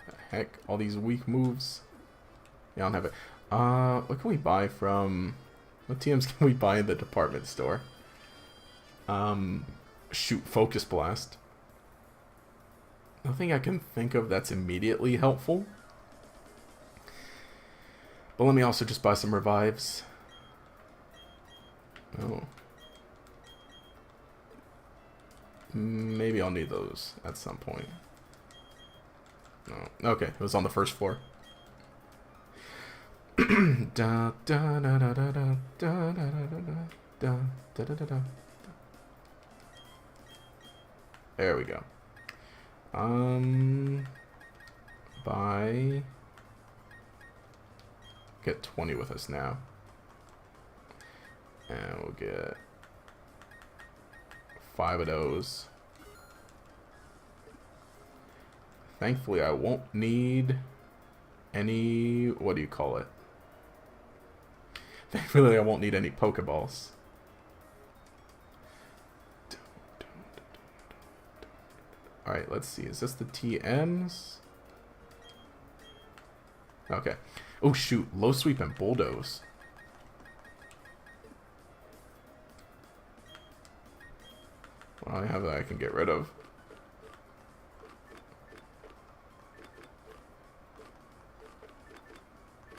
The heck? All these weak moves. Yeah, I don't have it. What can we buy from... What TMs can we buy in the department store? Shoot, Focus Blast. Nothing I can think of that's immediately helpful. But let me also just buy some revives. Oh. Maybe I'll need those at some point. No. Okay, it was on the first floor. Da, da, da, da, da, da, da, da, da, da, da, da. There we go. Buy. Get 20 with us now. And we'll get 5 of those. Thankfully, I won't need any... What do you call it? Thankfully, I won't need any Pokeballs. Alright, let's see. Is this the TMs? Okay. Oh, shoot. Low Sweep and Bulldoze. Well, I have that I can get rid of.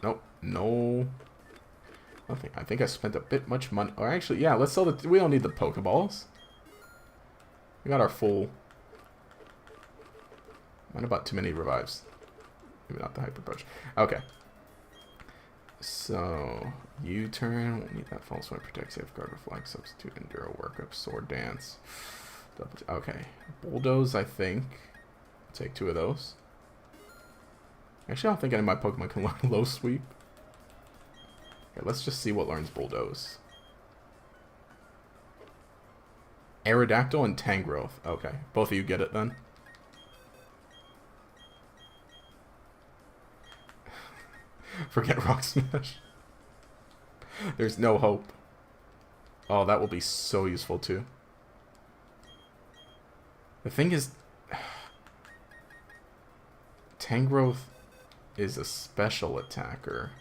Nope. No. Nothing. I think I spent a bit much money. Or actually, yeah, let's sell the... We don't need the Pokeballs. We got our full... Might have bought too many revives. Maybe not the Hyper Push. Okay. So, U-turn. Won't need that. False Swipe, Protect, Safeguard, Reflect, Substitute, Enduro, Workup, Sword Dance. Okay. Bulldoze, I think. Take 2 of those. Actually, I don't think any of my Pokemon can learn Low Sweep. Okay, let's just see what learns Bulldoze. Aerodactyl and Tangrowth. Okay. Both of you get it then. Forget Rock Smash. There's no hope. Oh, that will be so useful too. The thing is, Tangrowth is a special attacker.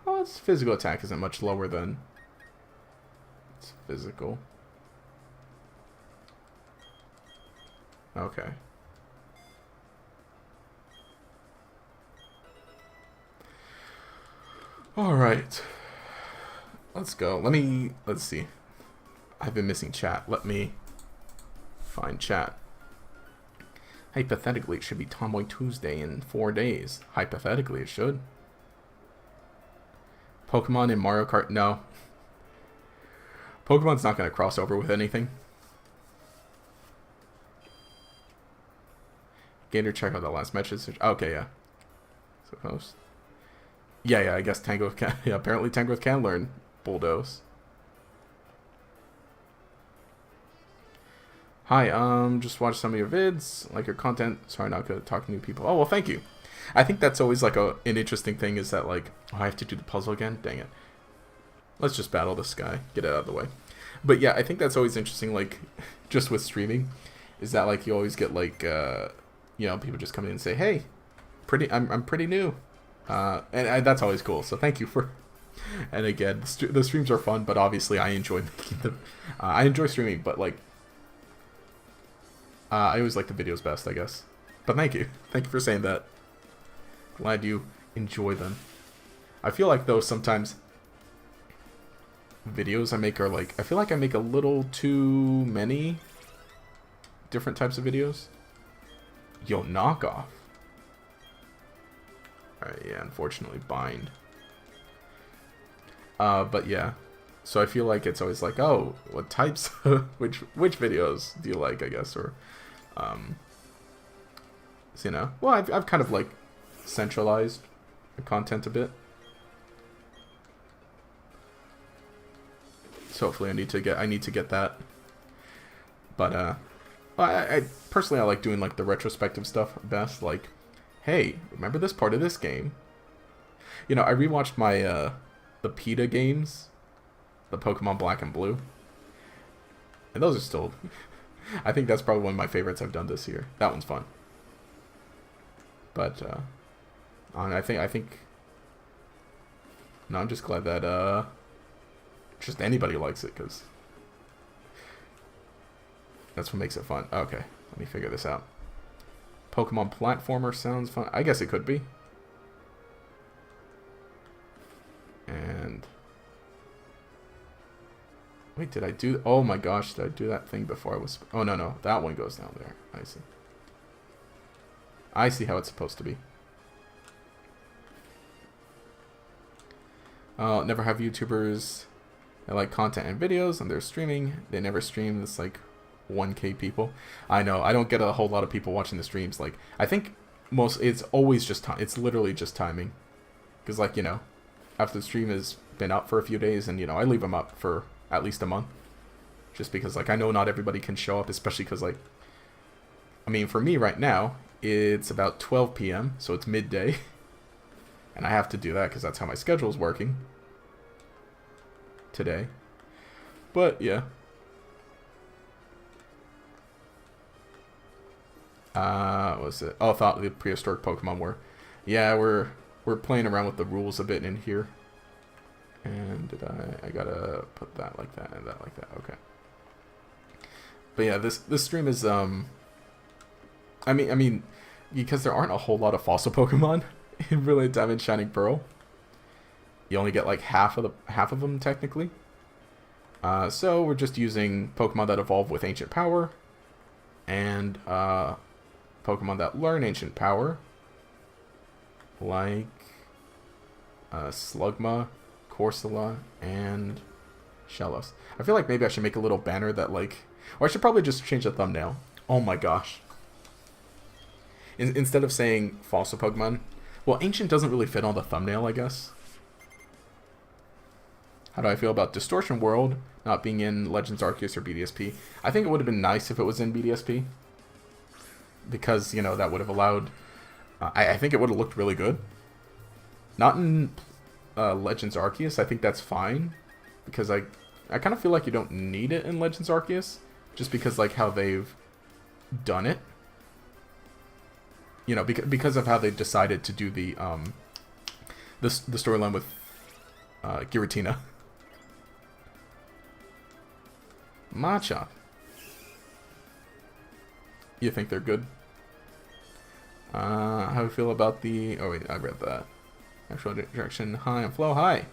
Oh, its physical attack isn't much lower than its physical. Okay. Alright. Let's go. Let's see. I've been missing chat. Let me find chat. Hypothetically, it should be Tomboy Tuesday in 4 days. Hypothetically, it should. Pokemon in Mario Kart? No. Pokemon's not going to cross over with anything. Gator, check out the last message. Okay, yeah. So host. Yeah, I guess Tangrowth can. Yeah, apparently Tangrowth can learn Bulldoze. Hi, just watched some of your vids, like your content. Sorry, not good at talking to new people. Oh, well, thank you. I think that's always like an interesting thing is that like, oh, I have to do the puzzle again? Dang it. Let's just battle this guy, get it out of the way. But yeah, I think that's always interesting, like, just with streaming, is that like you always get like, you know, people just come in and say, hey, I'm pretty new. And that's always cool. So thank you for. And again, the streams are fun, but obviously I enjoy making them. I enjoy streaming, but like, I always like the videos best, I guess. But thank you for saying that. Glad you enjoy them. I feel like though sometimes videos I make are like, I feel like I make a little too many different types of videos. Yo, knockoff. Alright, yeah, unfortunately, bind. But yeah. So I feel like it's always like, oh, what types, which videos do you like, I guess, or, so, you know, well, I've kind of like centralized the content a bit. So hopefully I need to get that. But I personally I like doing like the retrospective stuff best. Like, hey, remember this part of this game? You know, I rewatched my the PETA games. The Pokemon Black and Blue. And those are still... I think that's probably one of my favorites I've done this year. That one's fun. But, I think... No, I'm just glad that, just anybody likes it, because... That's what makes it fun. Okay, let me figure this out. Pokemon platformer sounds fun. I guess it could be. And... Wait, did I do... Oh my gosh, did I do that thing before I was... Oh, no. That one goes down there. I see. I see how it's supposed to be. Never have YouTubers that like content and videos and they're streaming. They never stream. It's like 1K people. I know. I don't get a whole lot of people watching the streams. Like, I think it's always just time. It's literally just timing. Because, like, you know, after the stream has been up for a few days and, you know, I leave them up for... at least a month, just because like I know not everybody can show up, especially because like I mean for me right now it's about 12 p.m. so it's midday and I have to do that because that's how my schedule is working today. But yeah, what was it? Oh, I thought the prehistoric Pokemon were. Yeah, we're playing around with the rules a bit in here. And did I gotta put that like that and that like that. Okay. But yeah, this stream is I mean because there aren't a whole lot of fossil Pokemon in Brilliant Diamond Shining Pearl. You only get like half of them technically. So we're just using Pokemon that evolve with ancient power and Pokemon that learn ancient power like Slugma, Corsola, and Shellos. I feel like maybe I should make a little banner that like... Or I should probably just change the thumbnail. Oh my gosh. Instead of saying fossil Pokemon... Well, ancient doesn't really fit on the thumbnail, I guess. How do I feel about Distortion World not being in Legends Arceus or BDSP? I think it would have been nice if it was in BDSP. Because, you know, that would have allowed... I think it would have looked really good. Not in... Legends Arceus, I think that's fine, because I kind of feel like you don't need it in Legends Arceus, just because like how they've done it, you know, because of how they decided to do the storyline with Giratina. Matcha. You think they're good? How do you feel about the... Oh wait, I read that. Actual direction, hi, and flow, hi.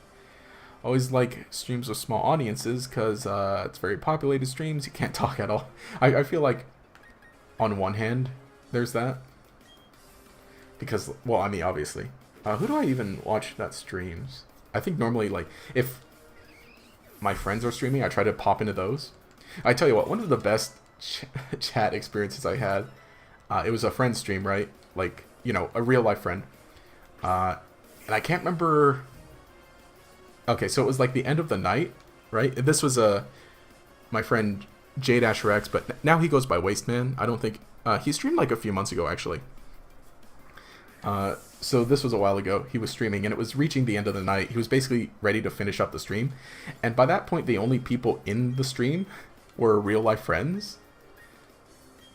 Always like streams with small audiences because it's very populated streams. You can't talk at all. I feel like on one hand, there's that. Because, well, I mean, obviously. Who do I even watch that streams? I think normally, like, if my friends are streaming, I try to pop into those. I tell you what, one of the best chat experiences I had, it was a friend stream, right? Like, you know, a real life friend. And I can't remember... Okay, so it was like the end of the night, right? This was my friend J-Rex, but now he goes by Wasteman. I don't think... he streamed like a few months ago, actually. So this was a while ago. He was streaming, and it was reaching the end of the night. He was basically ready to finish up the stream. And by that point, the only people in the stream were real-life friends.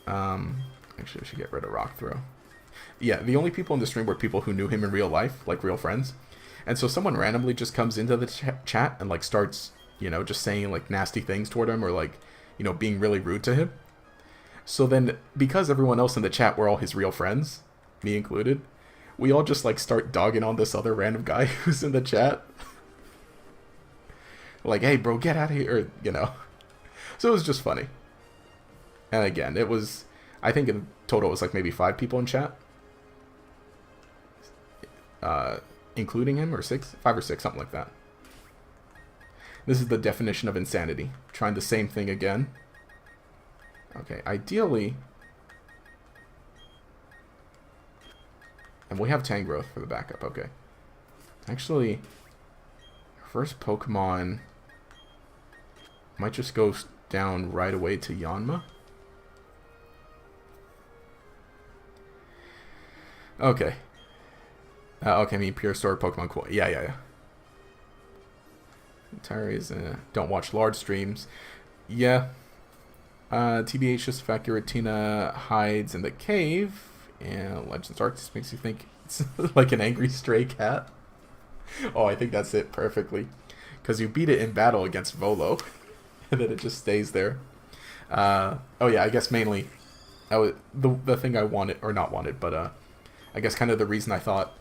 Actually, I should get rid of Rock Throw. Yeah, the only people in the stream were people who knew him in real life, like real friends. And so someone randomly just comes into the chat and like starts, you know, just saying like nasty things toward him or like, you know, being really rude to him. So then, because everyone else in the chat were all his real friends, me included, we all just like start dogging on this other random guy who's in the chat. Like, hey bro, get out of here, or, you know. So it was just funny. And again, it was, I think in total it was like maybe 5 people in chat. including him, or 6? 5 or 6, something like that. This is the definition of insanity. Trying the same thing again. Okay, ideally... And we have Tangrowth for the backup, okay. Actually, first Pokemon might just go down right away to Yanma. Okay. Okay, I mean, pure sword Pokemon, cool. Yeah. Tyres, don't watch large streams. Yeah. TBH, just the fact your Eterna hides in the cave. And Legends Arceus makes you think it's like an angry stray cat. Oh, I think that's it perfectly. Because you beat it in battle against Volo. And then it just stays there. Oh yeah, I guess mainly the thing I wanted, or not wanted, but I guess kind of the reason I thought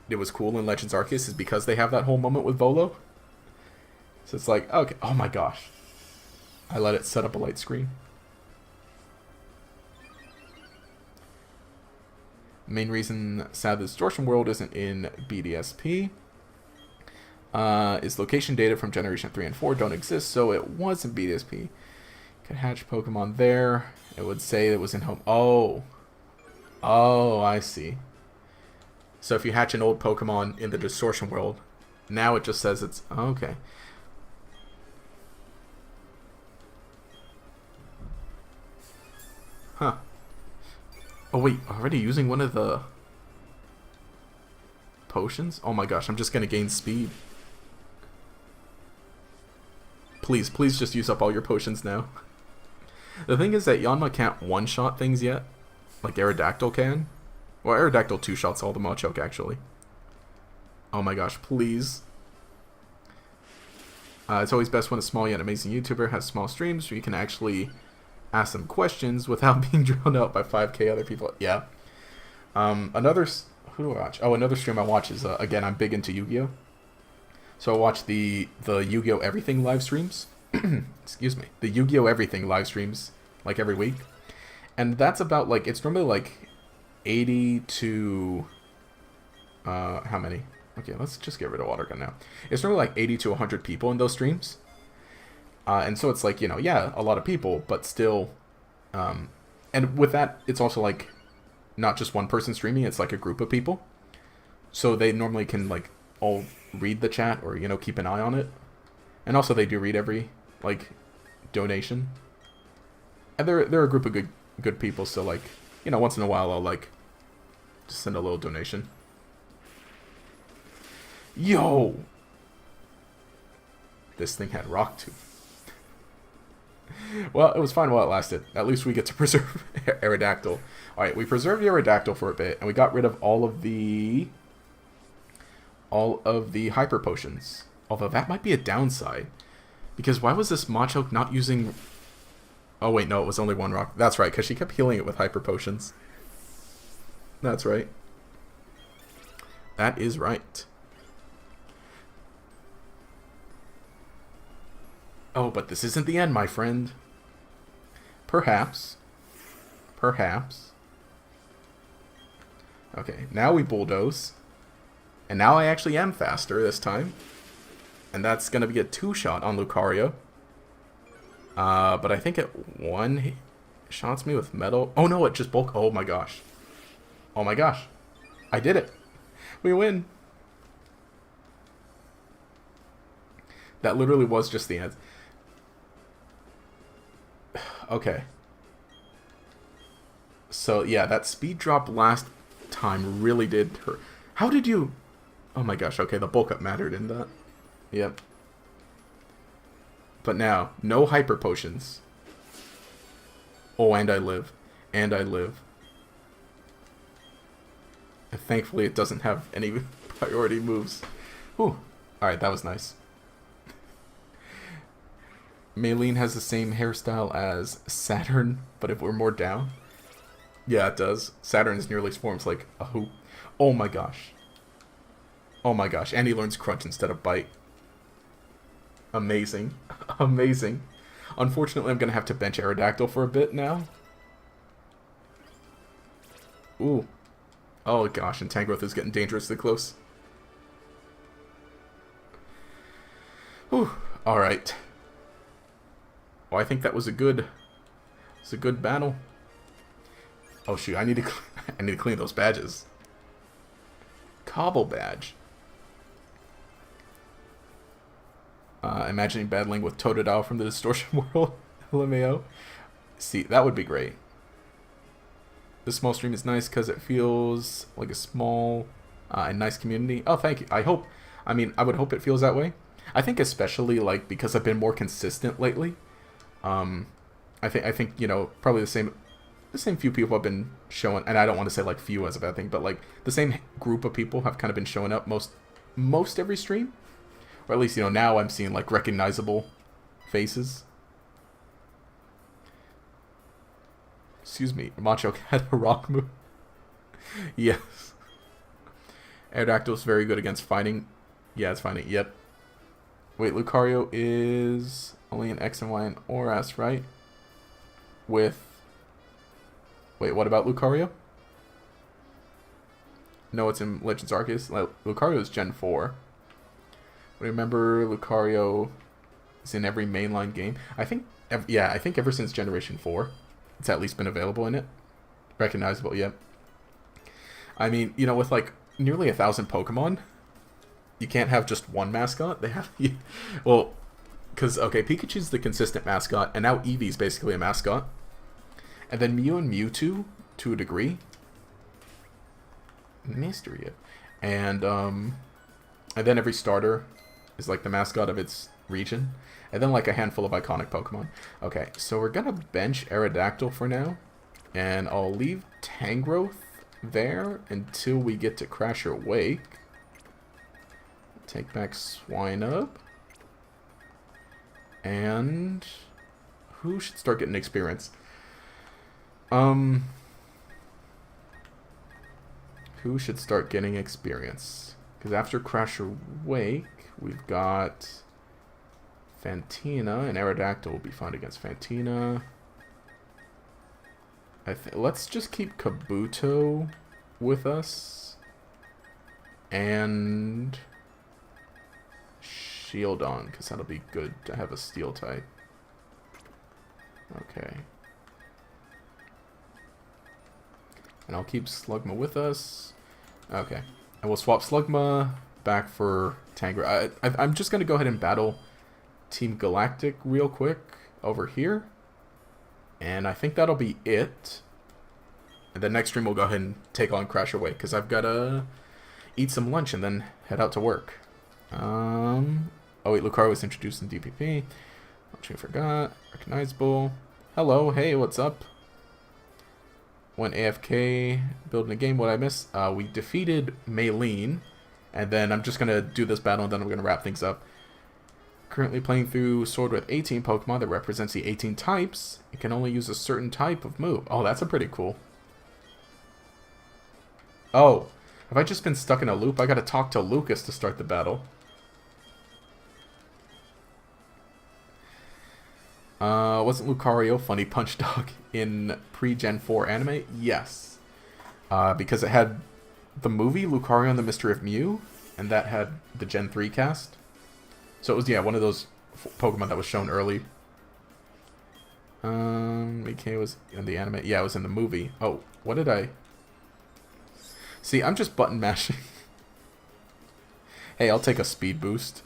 it was cool in Legends Arceus is because they have that whole moment with Volo. So it's like, okay, oh my gosh. I let it set up a light screen. Main reason sad the Distortion World isn't in BDSP is location data from Generation 3 and 4 don't exist, so it was in BDSP. Could hatch Pokemon there. It would say it was in home. Oh, I see. So if you hatch an old Pokemon in the Distortion World, now it just says it's... Oh, okay. Huh. Oh wait, already using one of the potions? Oh my gosh, I'm just gonna gain speed. Please just use up all your potions now. The thing is that Yanma can't one-shot things yet, like Aerodactyl can. Well, Aerodactyl two-shots all the Machoke, actually. Oh my gosh, please. It's always best when a small yet amazing YouTuber has small streams where you can actually ask them questions without being drowned out by 5k other people. Yeah. Who do I watch? Oh, another stream I watch is, again, I'm big into Yu-Gi-Oh! So I watch the Yu-Gi-Oh! Everything live streams. Excuse me. The Yu-Gi-Oh! Everything live streams, like, every week. And that's about, like, it's normally, like, 80 to... how many? Okay, let's just get rid of Water Gun now. It's normally, like, 80 to 100 people in those streams. And so it's like, you know, yeah, a lot of people, but still, and with that, it's also like, not just one person streaming, it's like a group of people. So they normally can, like, all read the chat or, you know, keep an eye on it. And also they do read every, like, donation. And they're a group of good people, so, like, you know, once in a while I'll, like, just send a little donation. Yo! This thing had rock too. Well, it was fine while it lasted. At least we get to preserve Aerodactyl. Alright, we preserved the Aerodactyl for a bit, and we got rid of all of the Hyper Potions. Although that might be a downside. Because why was this Machoke not using... Oh wait, no, it was only one rock. That's right, because she kept healing it with Hyper Potions. That's right. That is right. Oh, but this isn't the end, my friend. Perhaps. Perhaps. Okay, now we bulldoze. And now I actually am faster this time. And that's going to be a 2-shot on Lucario. But I think it shots me with metal. Oh no, it just bulk. Oh my gosh. Oh my gosh. I did it. We win. That literally was just the end. Okay. So, yeah, that speed drop last time really did hurt. How did you... Oh my gosh, okay, the bulk up mattered in that. Yep. But now, no Hyper Potions. Oh, and I live. And I live. And thankfully it doesn't have any priority moves. Whew. Alright, that was nice. Maylene has the same hairstyle as Saturn, but if we're more down. Yeah, it does. Saturn's nearly forms like a hoop. Oh my gosh. Oh my gosh. And he learns Crunch instead of Bite. Amazing. Amazing. Unfortunately, I'm going to have to bench Aerodactyl for a bit now. Ooh. Oh gosh, and Tangrowth is getting dangerously close. Whew. Alright. Well, I think that was a good battle. Oh shoot, I need to I need to clean those badges. Cobble badge. Imagining battling with Totodile from the Distortion World. LMAO. See, that would be great. This small stream is nice because it feels like a small and nice community. Oh, thank you. I would hope it feels that way. I think especially like because I've been more consistent lately. I think you know, probably the same few people have been showing, and I don't want to say like few as a bad thing, but like the same group of people have kind of been showing up most every stream, or at least, you know, now I'm seeing like recognizable faces. Excuse me, Macho had a rock move. Yes. Aerodactyl's very good against fighting. Yeah, it's fighting. Yep. Wait, Lucario is only an X and Y and ORAS, right? Wait, what about Lucario? No, it's in Legends Arceus. Lucario is Gen 4. Remember, Lucario is in every mainline game. I think ever since Generation 4, it's at least been available in it. Recognizable, yep. I mean, you know, with like nearly 1,000 Pokemon, you can't have just one mascot. They have, well, because, okay, Pikachu's the consistent mascot, and now Eevee's basically a mascot. And then Mew and Mewtwo, to a degree. Mystery. And then every starter is like the mascot of its region. And then like a handful of iconic Pokemon. Okay, so we're gonna bench Aerodactyl for now. And I'll leave Tangrowth there until we get to Crasher Wake. Take back Swinub. And who should start getting experience? Who should start getting experience? Because after Crasher Wake, we've got Fantina, and Aerodactyl will be fine against Fantina. Let's just keep Kabuto with us. And Shieldon, because that'll be good to have a Steel type. Okay. And I'll keep Slugma with us. Okay. And we'll swap Slugma back for Tangrowth. I'm just going to go ahead and battle Team Galactic real quick over here. And I think that'll be it. And then next stream we'll go ahead and take on Crasher Wake, because I've got to eat some lunch and then head out to work. Oh wait, Lucario was introduced in DPP. Which I forgot. Recognizable. Hello, hey, what's up? Went AFK building a game. What I miss? We defeated Maylene, and then I'm just gonna do this battle, and then I'm gonna wrap things up. Currently playing through Sword with 18 Pokemon that represents the 18 types. It can only use a certain type of move. Oh, that's a pretty cool. Oh, have I just been stuck in a loop? I gotta talk to Lucas to start the battle. Wasn't Lucario Funny Punch Dog in pre-Gen 4 anime? Yes. Because it had the movie Lucario and the Mystery of Mew, and that had the Gen 3 cast. So it was, yeah, one of those Pokemon that was shown early. Mickey was in the anime. Yeah, it was in the movie. Oh, what did I... See, I'm just button mashing. Hey, I'll take a speed boost.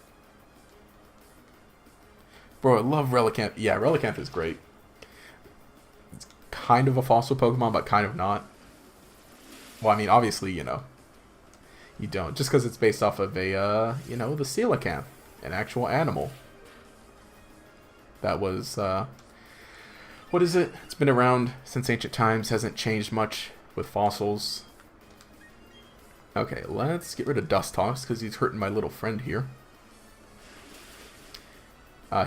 Bro, I love Relicanth. Yeah, Relicanth is great. It's kind of a fossil Pokemon, but kind of not. Well, I mean, obviously, you know, you don't. Just because it's based off of a, you know, the Coelacanth, an actual animal. That was, what is it? It's been around since ancient times, hasn't changed much with fossils. Okay, let's get rid of Dustox, because he's hurting my little friend here.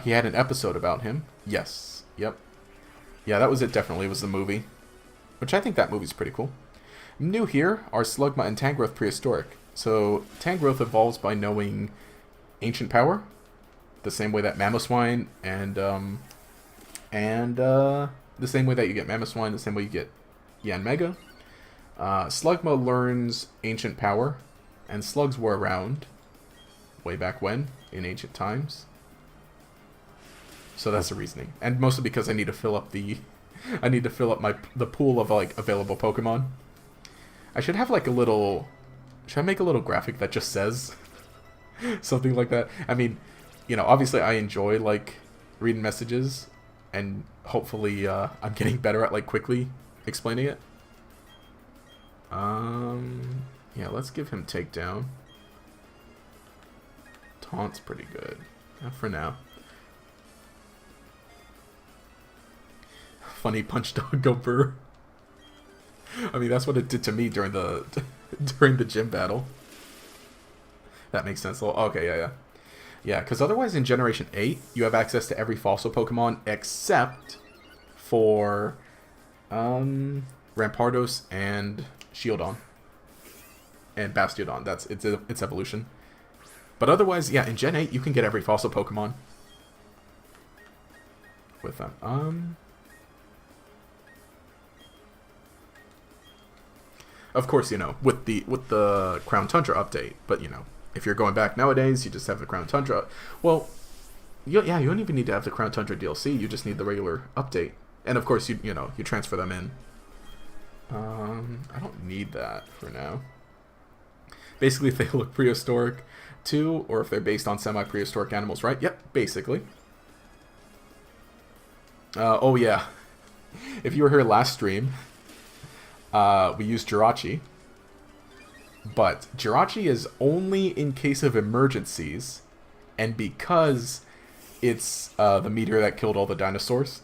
He had an episode about him. Yes. Yep. Yeah, that was it, definitely. It was the movie. Which I think that movie's pretty cool. New here are Slugma and Tangrowth prehistoric. So, Tangrowth evolves by knowing ancient power. The same way that Mamoswine and the same way that you get Mamoswine, the same way you get Yanmega. Slugma learns Ancient Power, and slugs were around way back when, in ancient times. So that's the reasoning. And mostly because I need to fill up the... I need to fill up the pool of, like, available Pokemon. I should have, like, a little... Should I make a little graphic that just says something like that? I mean, you know, obviously I enjoy, like, reading messages, and hopefully I'm getting better at, like, quickly explaining it. Yeah, let's give him Takedown. Taunt's pretty good. For now. Funny punch dog go burr. I mean, that's what it did to me during the during the gym battle. That makes sense. Okay, yeah. Yeah, because otherwise in Generation 8, you have access to every fossil Pokemon except for Rampardos and Shieldon. And Bastiodon. That's its evolution. But otherwise, yeah, in Gen 8, you can get every fossil Pokemon with them. Of course, you know, with the Crown Tundra update, but, you know, if you're going back nowadays, you just have the Crown Tundra. Well, you don't even need to have the Crown Tundra DLC. You just need the regular update, and of course, you transfer them in. I don't need that for now. Basically, if they look prehistoric too, or if they're based on semi-prehistoric animals, right? Yep, basically. Oh yeah, if you were here last stream. We use Jirachi, but Jirachi is only in case of emergencies, and because it's the meteor that killed all the dinosaurs.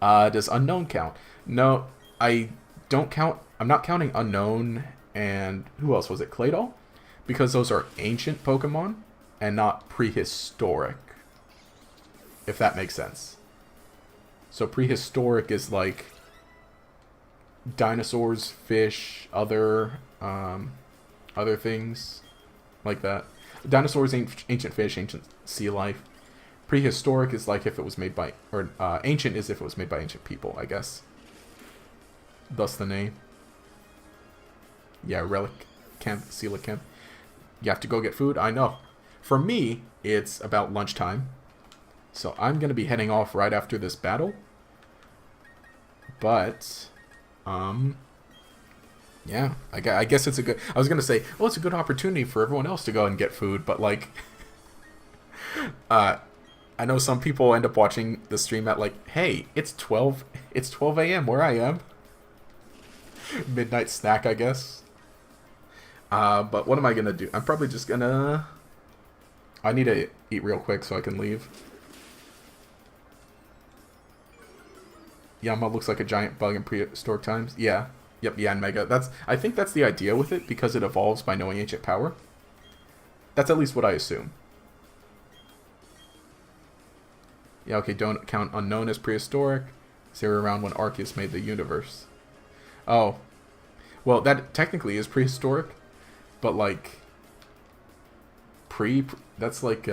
Does Unknown count? No, I don't count. I'm not counting Unknown, and who else was it? Claydol? Because those are ancient Pokemon, and not prehistoric, if that makes sense. So prehistoric is like... dinosaurs, fish, other things like that. Dinosaurs, ancient fish, ancient sea life. Prehistoric is like if it was made by, or ancient is if it was made by ancient people, I guess. Thus the name. Yeah, relic, coelacanth. You have to go get food. I know. For me, it's about lunchtime, so I'm gonna be heading off right after this battle. But. Yeah, I guess it's a good... I was going to say, well, it's a good opportunity for everyone else to go and get food, but, like... I know some people end up watching the stream at, like, hey, it's 12 a.m. where I am. Midnight snack, I guess. But what am I going to do? I'm probably just going to... I need to eat real quick so I can leave. Yama looks like a giant bug in prehistoric times. Yeah. Yep, Yanmega. I think that's the idea with it, because it evolves by knowing ancient power. That's at least what I assume. Yeah, okay, don't count Unknown as prehistoric. They were around when Arceus made the universe. Oh. Well, that technically is prehistoric, but, like... That's like,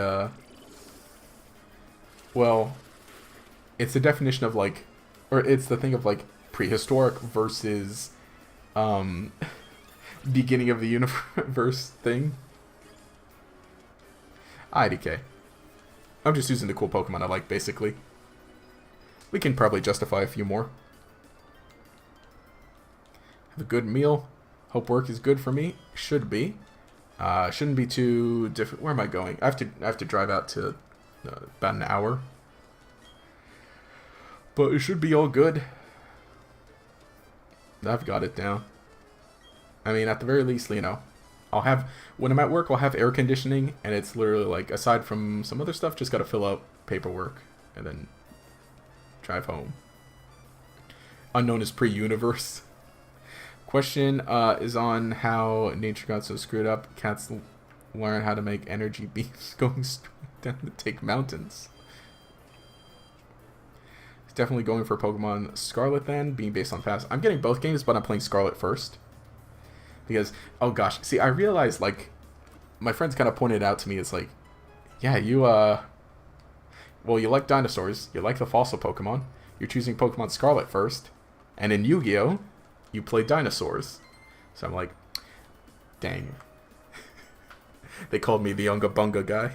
Well, it's the definition of, like... Or it's the thing of, like, prehistoric versus, beginning of the universe thing. IDK. I'm just using the cool Pokemon I like, basically. We can probably justify a few more. Have a good meal. Hope work is good for me. Should be. Shouldn't be too different. Where am I going? I have to drive out to about an hour. But it should be all good. I've got it down. I mean, at the very least, you know, I'll have... When I'm at work, I'll have air conditioning, and it's literally, like, aside from some other stuff, just gotta fill out paperwork, and then drive home. Unknown is pre-universe. Question is on how nature got so screwed up. Cats learn how to make energy beams going straight down to take mountains. Definitely going for Pokemon Scarlet then, being based on past. I'm getting both games, but I'm playing Scarlet first. Because, oh gosh, see, I realized, like, my friends kind of pointed out to me, it's like, yeah, you, well, you like dinosaurs, you like the fossil Pokemon, you're choosing Pokemon Scarlet first, and in Yu-Gi-Oh, you play dinosaurs. So I'm like, dang. They called me the Unga Bunga guy.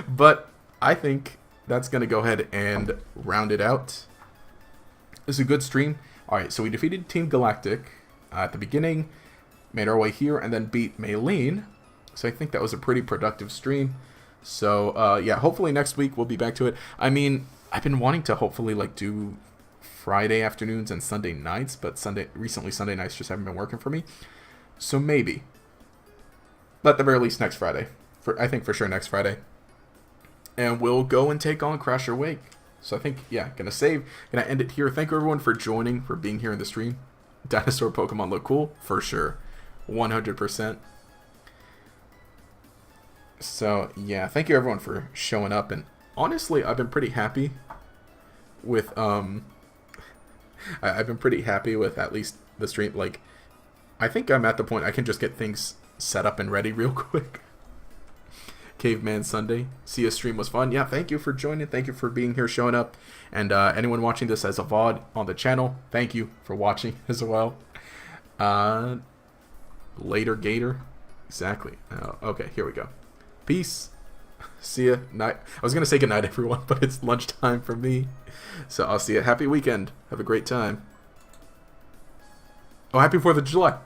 But I think that's going to go ahead and round it out. This is a good stream. Alright, so we defeated Team Galactic at the beginning, made our way here, and then beat Maylene. So I think that was a pretty productive stream. So, yeah, hopefully next week we'll be back to it. I mean, I've been wanting to hopefully, like, do Friday afternoons and Sunday nights, but recently Sunday nights just haven't been working for me. So maybe. But at the very least next Friday. I think for sure next Friday. And we'll go and take on Crasher Wake. So I think, yeah, gonna end it here. Thank you everyone for joining, for being here in the stream. Dinosaur Pokemon look cool, for sure. 100%. So, yeah, thank you everyone for showing up. And honestly, I've been pretty happy with, I've been pretty happy with at least the stream. Like, I think I'm at the point I can just get things set up and ready real quick. Caveman Sunday. See, a stream was fun. Yeah, thank you for joining. Thank you for being here, showing up. And anyone watching this as a VOD on the channel, thank you for watching as well. Later, Gator. Exactly. Okay, here we go. Peace. See ya. Night. I was going to say goodnight, everyone, but it's lunchtime for me. So I'll see you. Happy weekend. Have a great time. Oh, happy 4th of July.